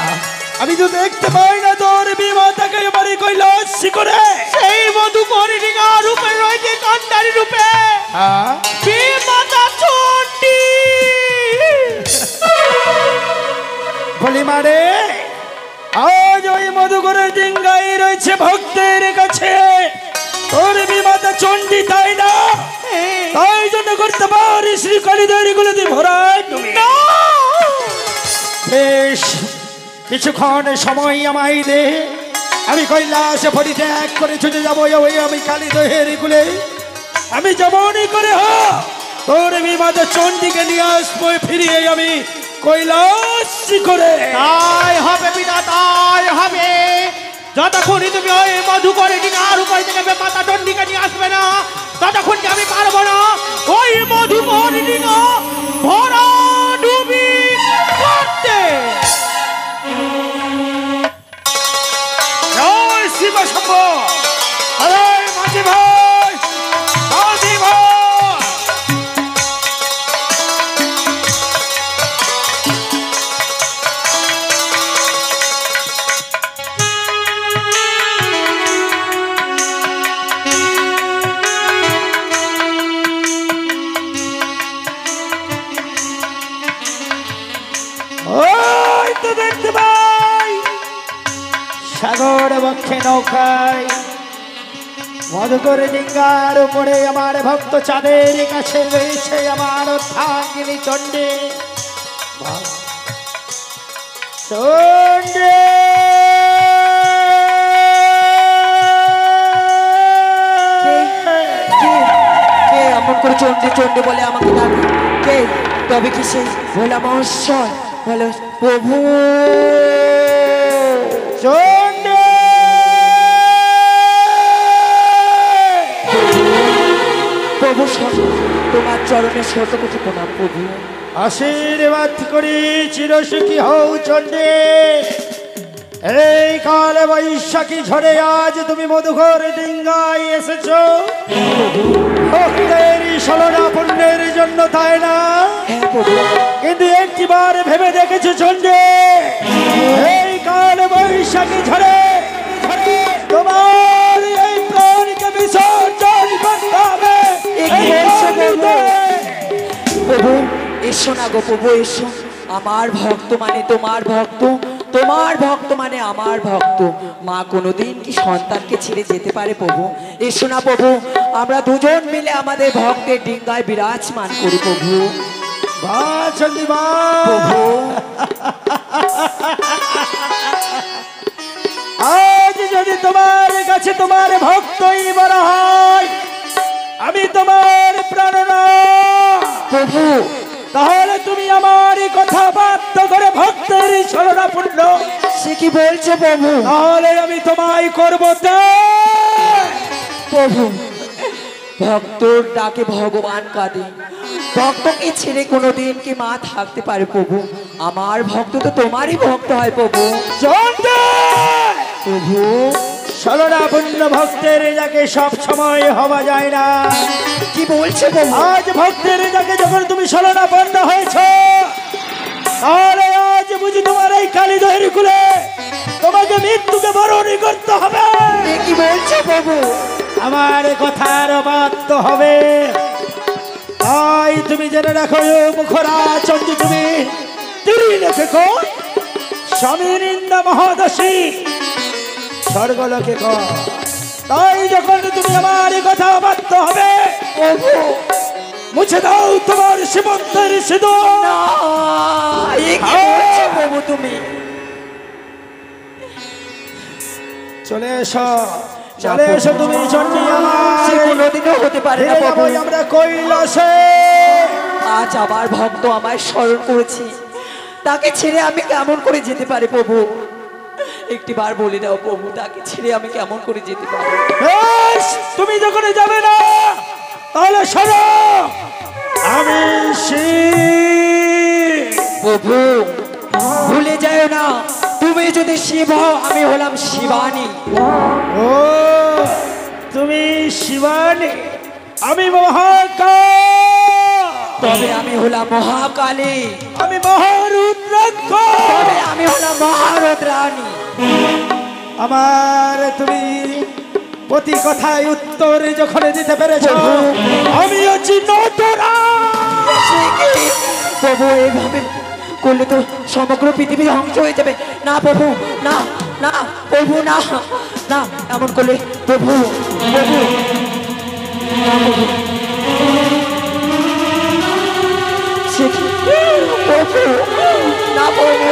আমি তো দেখতে পাই না তোর বিমাতাকে বাড়ি কৈলাস করে। সেই মধুকরী ডিঙার উপরে রয়েছে কান্ডারি রূপে হ্যাঁ, বেমাতা চণ্ডী। বলি মারে, আজ ওই মধুকরের ডিঙ্গাই রয়েছে ভক্তের কাছে তোর বিমাতা চণ্ডী, তাই না? তাই জন্য করতে পারি শ্রীকালীদের গুলোতে ভরায় তুমি। বেশ, কিছুক্ষণ সময় আমায় দে, আমি কৈলাসে পরিত্যাগ করে ছুটে যাবো ওই আমি কালীদহের গুলে। আমি যেমনই করে হোক তোর বিমাতা চণ্ডীকে নিয়ে আসবো ফিরিয়ে আমি কৈলাস করে। তাই হবে পিতা, তাই হবে। যতক্ষণই তুমি ওই মধুকরী ডিঙার উপর থেকে বেমাতা চণ্ডীকে নিয়ে আসবে না, ততক্ষণ যে আমি পারবো না ওই মধুকরী ডিঙা ভরা ডুবি করতে। জয় শিব শম্ভ। আরে মাঝি ভাই, মাঝি ভাই, ওই তো দেখতে পাই সাগর বক্ষে নৌকায় মধুকর ডিঙ্গার উপরে আমার ভক্ত চাঁদের কাছে রয়েছে আমার অর্ধাঙ্গিনী চণ্ডী। চণ্ডী, কে এমন করে চণ্ডী চণ্ডী বলে আমাকে ডাকে? কে? তবে কি সেই ভোলা মহাশয়? বলো প্রভু। চণ্ডী, প্রভু তোমার চরণে শতকোটি প্রণাম প্রভু। আশীর্বাদ করি চিরসুখী হও চণ্ডী। এই কাল বৈশাখী ঝড়ে আজ তুমি মধুকর ডিঙ্গায় এসেছো ভক্তের সলনা পুণ্যের জন্য, তাই না? হ্যাঁ প্রভু। কিন্তু একটিবার ভেবে দেখেছো চণ্ডী, এই কাল বৈশাখী ঝড়ে তোমার এই প্রাণকে বিসর্জন করতে হবে। প্রভু এসো না গো প্রভু, এসো। আমার ভক্ত মানে তোমার ভক্ত, তোমার ভক্ত মানে আমার ভক্ত। মা কোনোদিন কি সন্তানকে ছেড়ে যেতে পারে প্রভু? এসো না প্রভু, আমরা দুজন মিলে আমাদের ভক্তের ডিঙ্গায় বিরাজমান করি প্রভু। বা চণ্ডী বা, প্রভু আজ যদি তোমার কাছে তোমার ভক্তই বলা হয় আমি তোমার প্রাণনাথ, প্রভু তাহলে তুমি আমার কথা বাধ্য করে ভক্তের শরণাপন্ন। সে কি বলছে প্রভু? তাহলে আমি তোমায় করবো প্রভু ভক্তর ডাকে ভগবান কাঁদে, ভক্তকে ছেড়ে কোনোদিন কি মা থাকতে পারে প্রভু? আমার ভক্ত তো তোমারই ভক্ত হয় প্রভু। প্রভু শরণাপন্ন ভক্তের যাকে সব সময় হওয়া যায় না। কি বলছে প্রভু? আজ ভক্তের যাকে যখন তুমি শরণাপন্ন হয়েছ, তাহলে আজ বুঝি তোমার এই কালীদহের কুলে তোমাকে মৃত্যুকে বরণ করতে হবে। এ কি বলছে প্রভু? আমার কথার বাধ্য হবে। তাই তুমি জেনে রাখো মুখরা চণ্ডী, তুমি লেখো স্বামী নিন্দা মহাদশী স্বর্গলোকে কর। তাই যখন তুমি আমার কথা বাধ্য হবে প্রভু মুছে দাও তোমার সীমন্তের সিঁদুর। এ কি বলছে প্রভু তুমি? চলে এসো, চলে এসো তুমি চণ্ডী সে আমার। কোনোদিনও হতে পারে না ফিরে প্রভু। যাবো আমরা কৈলাসে। আজ আমার ভক্ত আমায় স্মরণ করেছি, তাকে ছেড়ে আমি কেমন করে যেতে পারি প্রভু? একটিবার বলে দাও প্রভু, তাকে ছেড়ে আমি কেমন করে যেতে পারি? বেশ, তুমি যখন যাবে না তাহলে শোনো, আমি শিব। প্রভু ভুলে যায় না তুমি যদি শিব হও আমি হলাম শিবানী। ও তুমি শিবানী, আমি মহাকাল। তবে আমি হলাম মহাকালী। আমি মহারুদ্রাক্ষ। তবে আমি হলাম মহারুদ্রাণী। আমার তুমি প্রতি কথায় উত্তর যখন দিতে পেরেছ, আমি হচ্ছি নটরাজ। প্রভু এইভাবে করলে তো সমগ্র পৃথিবী ধ্বংস হয়ে যাবে। না প্রভু, না না প্রভু, না না, এমন করলে প্রভু, প্রভু, না প্রভু, সে কি? প্রভু, না প্রভু,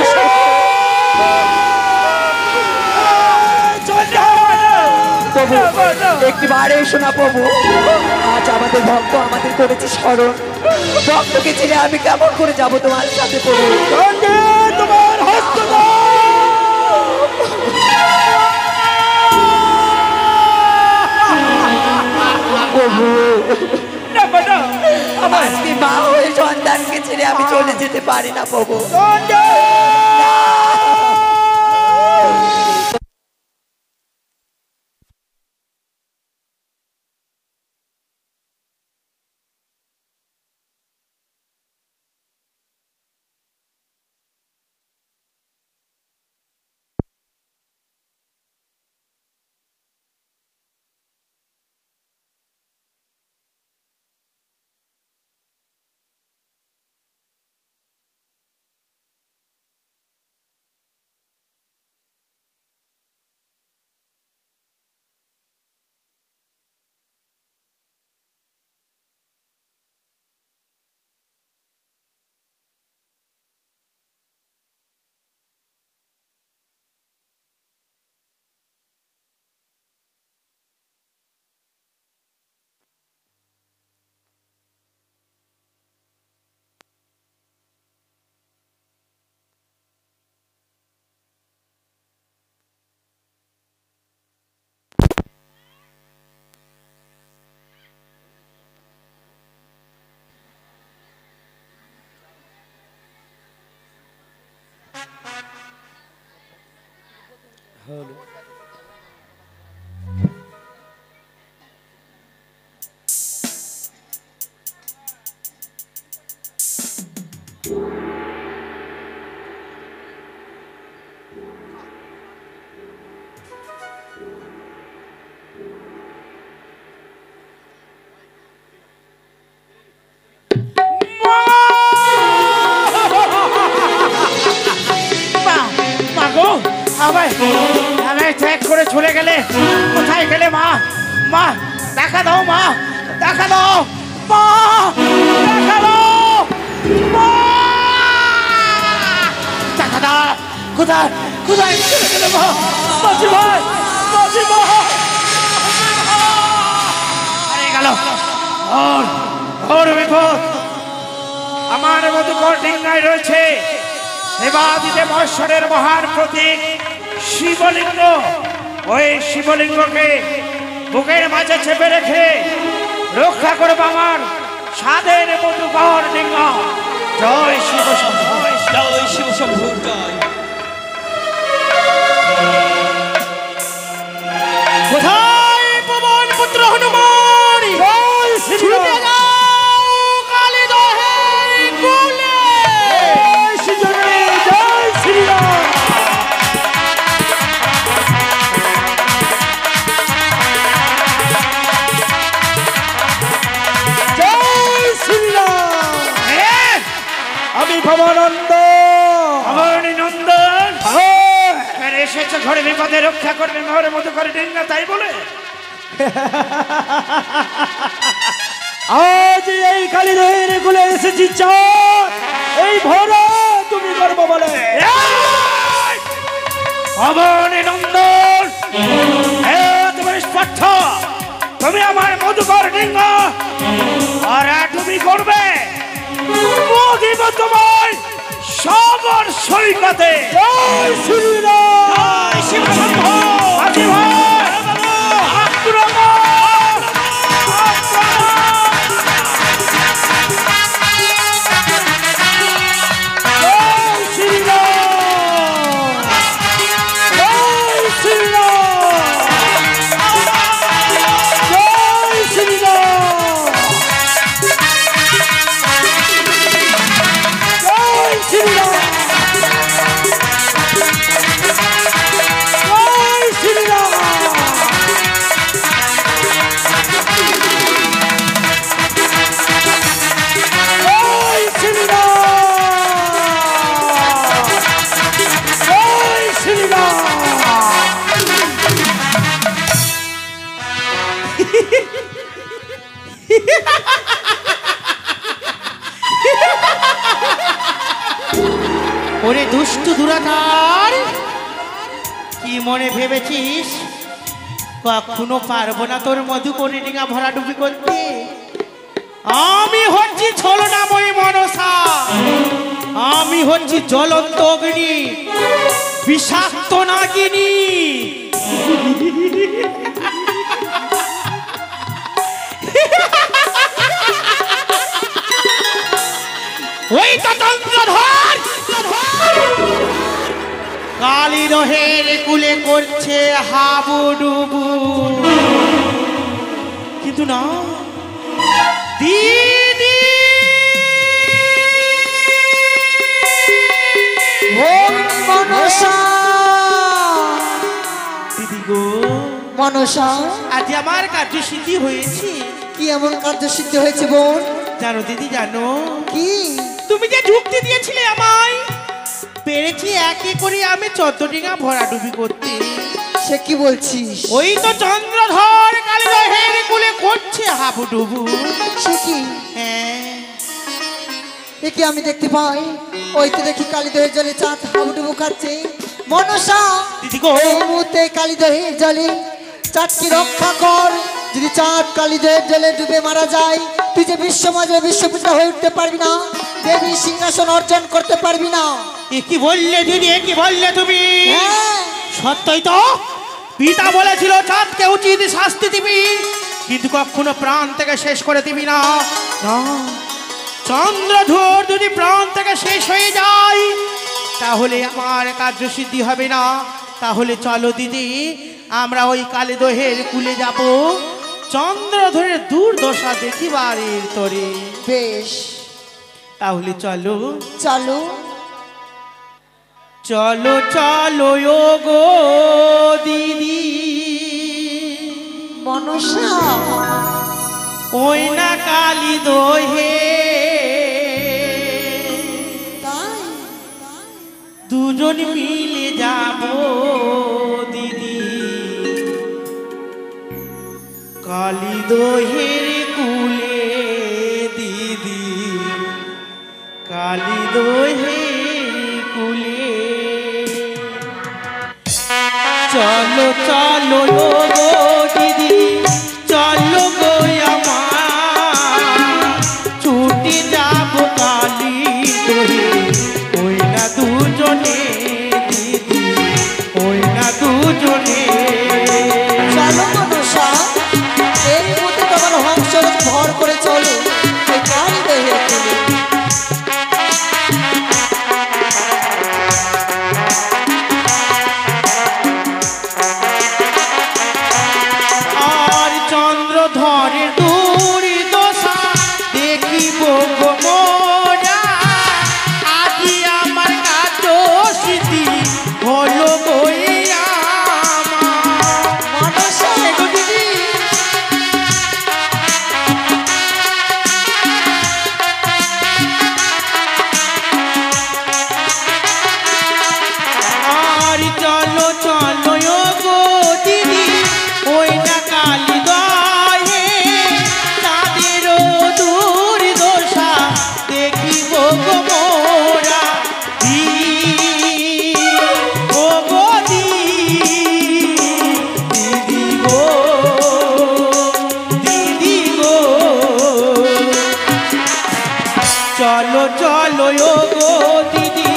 প্রভু একটি বারে এসো না প্রভু। আজ আমাদের ভক্ত আমাদের করেছে স্মরণ, ভক্তকে ছেড়ে আমি কেমন করে যাব তোমার সাথে প্রভু? তোমার হস্ত প্রভু আজকে মা হয়ে সন্তানকে ছেড়ে আমি চলে যেতে পারি না প্রভু। আমায় ত্যাগ করে চলে গেলে, কোথায় গেলে মা? মা দেখা দাও, মা দেখা দাও, মা দেখা দাও, মা দেখা দাও। কোথায় কোথায় চলে গেলে মা? বাজি ভাই, বাজি ভাই হারিয়ে গেল। ওর বিপদ। আমার মধুকর ডিঙ্গায় রয়েছে দেবাদিদেব মহেশ্বরের মহান প্রতীক শিবলিঙ্গ। ওই শিবলিঙ্গকে বুকের মাঝে চেপে রেখে রক্ষা করবো আমার সাধের মধুকর ডিঙ্গা। জয় শিব শম্ভু, জয় শিব শম্ভু, জয়। কোথায় পবন পুত্র হনুমান? জয় শ্রী কালী দহের কুলে। জয় শ্রীরাম। জয় শ্রীরাম। আমি ভবানন্দ, ভবানী নন্দন এসেছে ঘরে বিপদে রক্ষা করবে ঘরে মতো করে ডিঙ্গা, তাই বলে আজ এই কালী দহের কুলে এসেছি। এই ভোরে তুমি করবো বলে ভবানী নন্দন, তোমার স্পর্শ, তুমি আমার মধুকর ডিঙ্গা আর তুমি করবে দিব তোমার সবর সৈকতে। জয় শ্রীরাম, জয় শিব শম্ভু। আজি ভাই আক্রমণ, জয় শ্রীরাম। দুষ্টু দুরাকার, কি মনে ভেবেছিস কখনো পারবো না তোর মধুকর্ণিকা ভরাডুবি করতে? আমি হচ্ছি ছলনাময়ী মনসা, আমি হচ্ছি জ্বলন্ত অগ্নি, বিষাক্ত নাগিনী। ওই তো চন্দ্রধর কালী রহের কুলে করছে হাবুডুবু, কিন্তু না দিদি মনসা, দিদি গো, মনসা আজ আমার কার্যসিদ্ধি হয়েছে। কি এমন কার্যসিদ্ধি হয়েছে বোন? জানো দিদি, জানো কি? তুমি যে যুক্তি দিয়েছিলে আমায়, পেরেছি একে করে আমি 14 ডিঙা ভরাডুবি করতে। সে কি বলছিস? ওই তো চন্দ্রধর কালী রহের কুলে করছে হাবুডুবু। সে কি? হ্যাঁ, এ কি আমি দেখতে পাই? ওই তো দেখি কালীদহের জলে চাঁদ হাবুডুবু খাচ্ছে। মনসা, দিদি গো, এই মুহূর্তে কালীদহের জলে চাঁদকে রক্ষা কর। যদি চাঁদ কালীদহের জলে ডুবে মারা যায়, তুই যে বিশ্ব মাঝে বিশ্বপূজা হয়ে উঠতে পারবি না, দেবী সিংহাসন অর্জন করতে পারবি না। এ কি বললে দিদি, এ কি বললে তুমি? হ্যাঁ, সত্যই তো, পিতা বলেছিল চাঁদকে উচিত শাস্তি দিবি, কিন্তু কখনো প্রাণ থেকে শেষ করে দিবি না। না, চন্দ্রধর যদি প্রাণ থেকে শেষ হয়ে যায়, তাহলে আমার কার্যসিদ্ধি হবে না। তাহলে চলো দিদি, আমরা ওই কালীদহের কুলে যাব, চন্দ্রধরের দুর্দশা দেখিবারের তরে। বেশ, তাহলে চলো চলো। চলো চলো ও গো দিদি, মনসা, ওই না কালীদহে তাই দুজন মিলে যাব দিদি, কালীদহের কুলে দিদি, কালীদহের কুলে। চলো চলো ও গো দিদি, চলো গো আমার, ছুটে যাব কালীদহে, ওই না দুজনে দিদি, ওই না দুজনে। চলো মনসা, এই মুহূর্তে তোমার হংসরথ ভর করে চলো ওই কালীদহের কুলে। আর চন্দ্রধরের দুর্দশা দেখিব গো মোরা, আজি আমার কার্যসিদ্ধি হলো গো আমার। মনসা গো দিদি, আর চলো চলো ও গো দিদি, ওই না কালীদহে তাদেরও দুর্দশা দেখিব গো মোরা। ও গো দিদি গো, দিদি গো, চলো চলো ও গো দিদি,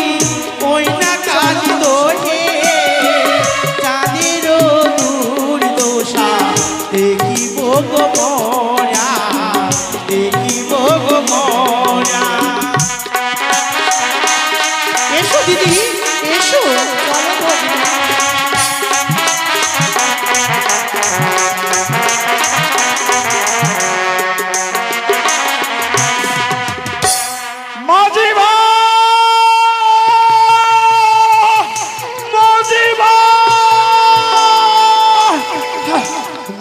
ওই না কালীদহে চাঁদেরও দুর্দশা দেখিব গো মোরা, দেখিব গো মোরা। এসো দিদি, এসো। চলো গো দিদি। মাঝি ভাই, মাঝি ভাই,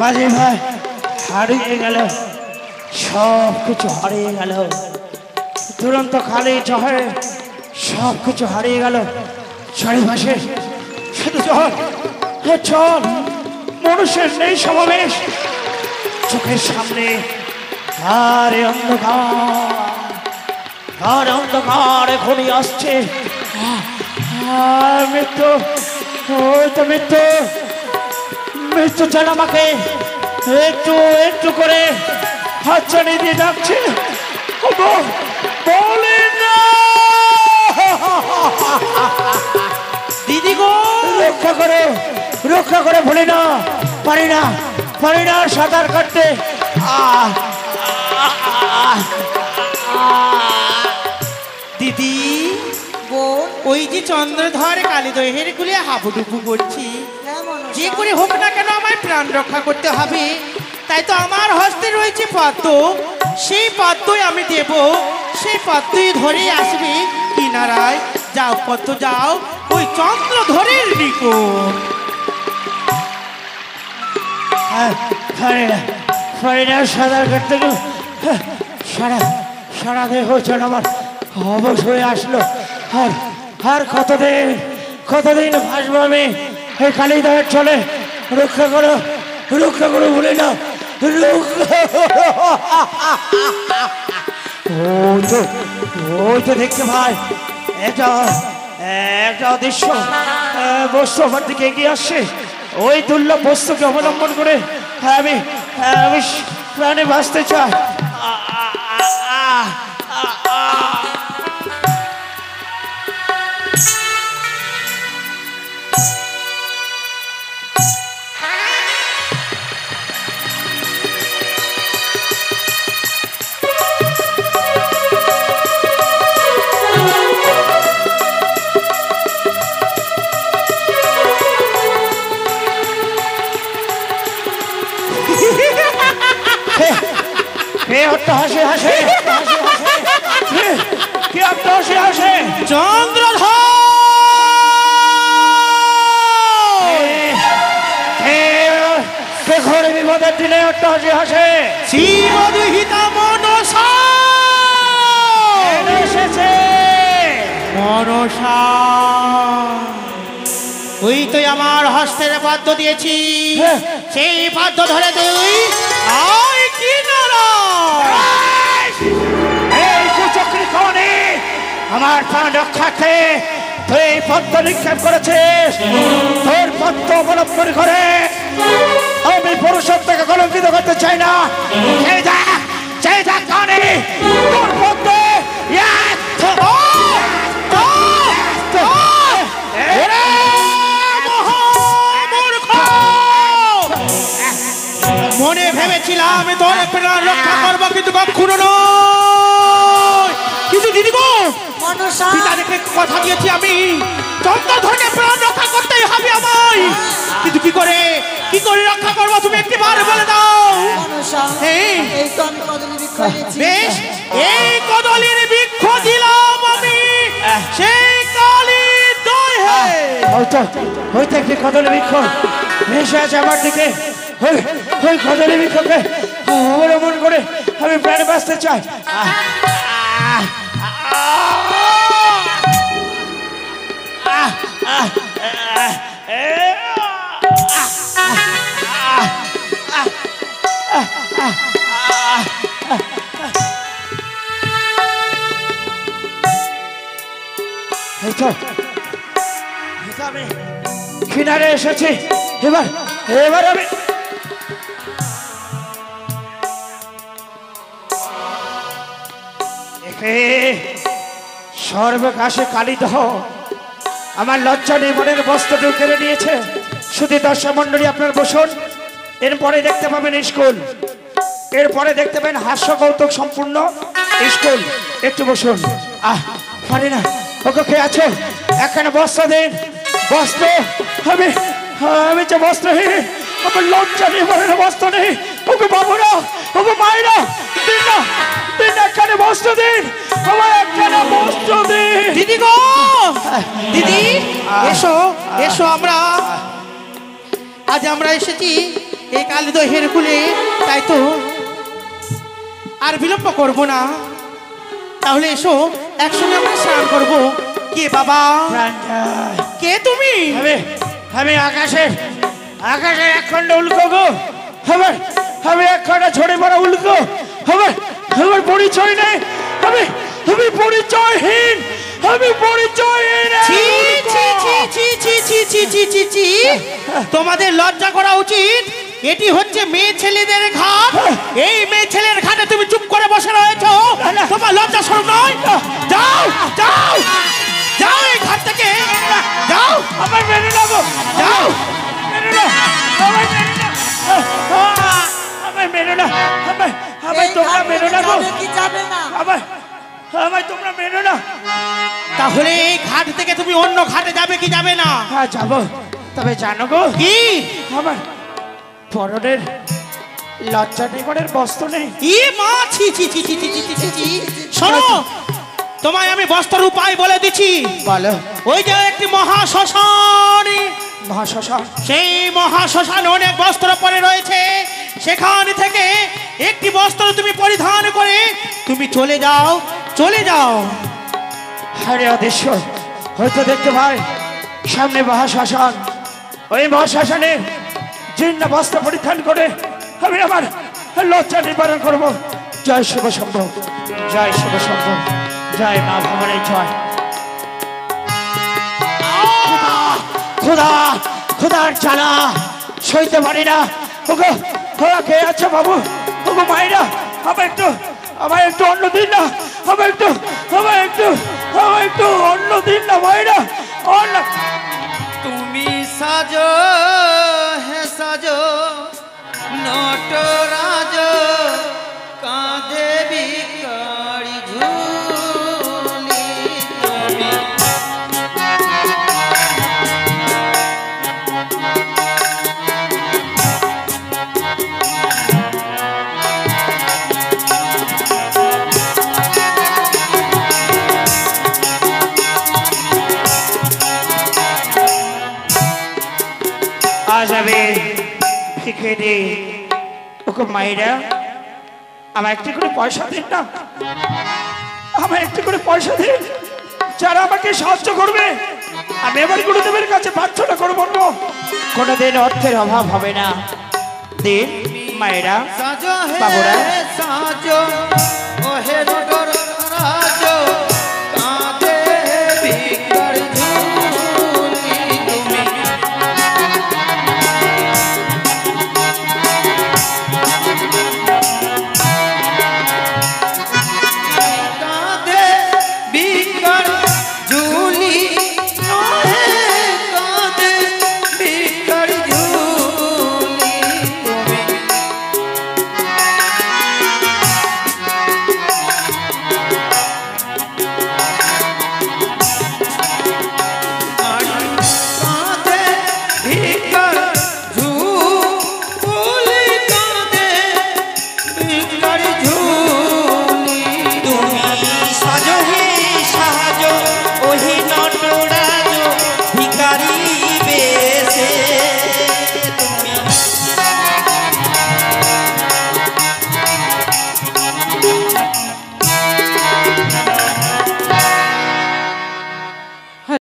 মাঝি ভাই, হারিয়ে গেল, সব কিছু হারিয়ে গেল, তুরন্ত খালি চহে সব কিছু হারিয়ে গেল। চারিপাশে শুধু চল, চল, মানুষের নেই সমাবেশ, চোখের সামনে আর অন্ধকার, আর অন্ধকার ঘনিয়ে আসছে। মৃত্যু, ওই তো মৃত্যু, মৃত্যু যেন আমাকে একটু একটু করে হাতছানি দিয়ে ডাকছে। বলে না দিদি গো, রক্ষা করে ভুলি না, পারি না সাঁতার কাটতে। দিদি ওই যে চন্দ্রধর কালীদহের কুলে হাবুডুবু করছি, যে করে হোক না কেন আমায় প্রাণ রক্ষা করতে হবে। তাই তো আমার হস্তে রয়েছে পদ্ম, সেই পদ্মই আমি দেব, সেই পদ্মই ধরে আসবে কিনারায়। যাও পদ্ম যাও, ওই চন্দ্রধরের নিকট। পারি না সাঁতার কাটতে। সারা দেহ যেন আমার অবশ হয়ে আসলো। আর কতদিন ভাসবো আমি এই কালীদহের চলে। রক্ষা করো বলে না। ওই তো দেখতে ভাই, একটা দৃশ্য বস্তু আমার দিকে এগিয়ে আসছে। ওই দুর্লভ বস্তুকে অবলম্বন করে আমি প্রাণে বাঁচতে চাই। চন্দ্রধর বিপদের দিনে অট্টহাসি হাসে। এসেছে মনসা, ওই তুই আমার হস্তের পাদ্য দিয়েছি, সেই পাদ্য ধরে তুই আয় কিনারা। এই কুচক্রী কনে আমার প্রাণ রক্ষার্থে তুই পদ্ম নিক্ষেপ করেছিস। তোর পদ্ম অবলম্বন করে আমি পুরুষত্বকে কলঙ্কিত করতে চাই না। সেই দেখ কনে তোর পদ্ম মনে ভেবেছিলাম তোর প্রাণ রক্ষা করবো, কিন্তু কখনো নয়। কিন্তু দিদি গো, পিতা দেখে কথা দিয়েছি আমি, চন্দ্রধরকে প্রাণ রক্ষা করতেই হবে আমায়। কিন্তু কি করে রক্ষা করবো তুমি একটিবার বলে দাও। বেশ, এই কদলীর বৃক্ষ দিলাম আমি, সেই কালীদহে। হয়তো একটি কদলী বৃক্ষ ভেসে আছে আমার দিকে। ওই কদলী বৃক্ষকে অবলম্বন করে আমি প্রাণে বাঁচতে চাই। আমি কিনারে এসেছি। এবার আমি সর্বকাশে কালীদহ আমার লজ্জা নেই মনের বস্ত্রটি কেড়ে নিয়েছে। শুধু দর্শক মন্ডলী আপনার বসুন। এরপরে দেখতে পাবেন স্কুল, এরপরে দেখতে পাবেন হাস্য কৌতুক সম্পূর্ণ স্কুল। একটু বসুন। পারি না। ওকে কে আছো? এখানে বস্ত্র দিন। বস্ত্র আমি যে বস্ত্রহীন, আমার লজ্জা নেই মনের বস্ত্র নেই। ওকে বাবুরা, ওকে মায়েরা, দিন এখানে বস্ত্র দিন, আমার এখানে বস্ত্র দিন। দিদি গো, দিদি এসো, আজ আমরা এসেছি এই কালীদহের কুলে। তাই তো আর বিলম্ব করবো না, তাহলে এসো একসঙ্গে আমরা স্নান করবো। কে বাবা? কে তুমি? আমি আকাশের এক খন্ড উল্কো গো। আমি এক খন্ড ছড়ে পড়া উল্কো। আমার পরিচয় নেই, আমি পরিচয়হীন। আমি পরিচয় ছি, ছি, ছি, ছি, ছি, ছি, ছি, ছি, ছি, ছি। তোমাদের লজ্জা করা উচিত। এটি হচ্ছে মেয়ে ছেলেদের ঘাট। এই মেয়ে ছেলের ঘাটে তুমি চুপ করে বসে রয়েছো, তোমার লজ্জা শরম নয়? যাও যাও যাও এই ঘাট থেকে যাও। আমার মেনে নেবো, যাও মেনে না, আমার মেনে না, আমার মেনে না, আমায় তোমরা মেনে না গো, আমায় তোমরা মেনে না। তাহলে এই ঘাট থেকে তুমি অন্য ঘাটে যাবে কি যাবে না? হ্যাঁ যাবো, তবে জানো গো কি? আমার পরনের লজ্জা নিবারের বস্ত্র নেই। ই মা, ছি ছি ছি ছি ছি ছি ছি ছি। শোনো, তোমায় আমি বস্ত্রের উপায় বলে দিচ্ছি। বলো। ওই যে একটি মহাশ্মশান, মহাশ্মশান, সেই মহাশ্মশানে অনেক বস্ত্র পরে রয়েছে। সেখান থেকে একটি বস্ত্র তুমি পরিধান করে তুমি চলে যাও, চলে যাও। হরে অদৃশ্য হয়তো দেখতে ভাই সামনে মহাশ্মশান, ওই মহাশ্মশানে জীর্ণ বস্ত্র পরিধান করে আমি আমার লজ্জা নিবারণ করবো। জয় শিব শম্ভ, জয় শিব শম্ভ, জয় মা ভবানী জয়। খোদা, খোদার জ্বালা সইতে পারি না। ওগো, ওরা কে আছে বাবু? ওগো মায়েরা, আমায় একটু অন্ন দিন না, আমায় একটু অন্ন দিন না মায়েরা, অন্ন। তুমি সাজো হে সাজো নটরাজ কাঁধে বিকারি ঝুলি তুমি আজ আমি ভিখে দিই। ওকে মায়েরা, আমার একটু করে পয়সা দিন না, আমার একটু করে পয়সা দিন। যারা আমাকে সাহায্য করবে আমি এবার গুরুদেবের কাছে প্রার্থনা করবো, কোনোদিন অর্থের অভাব হবে না। দিন মায়েরা, সাজো হে বাবুরা। সাজো ও হে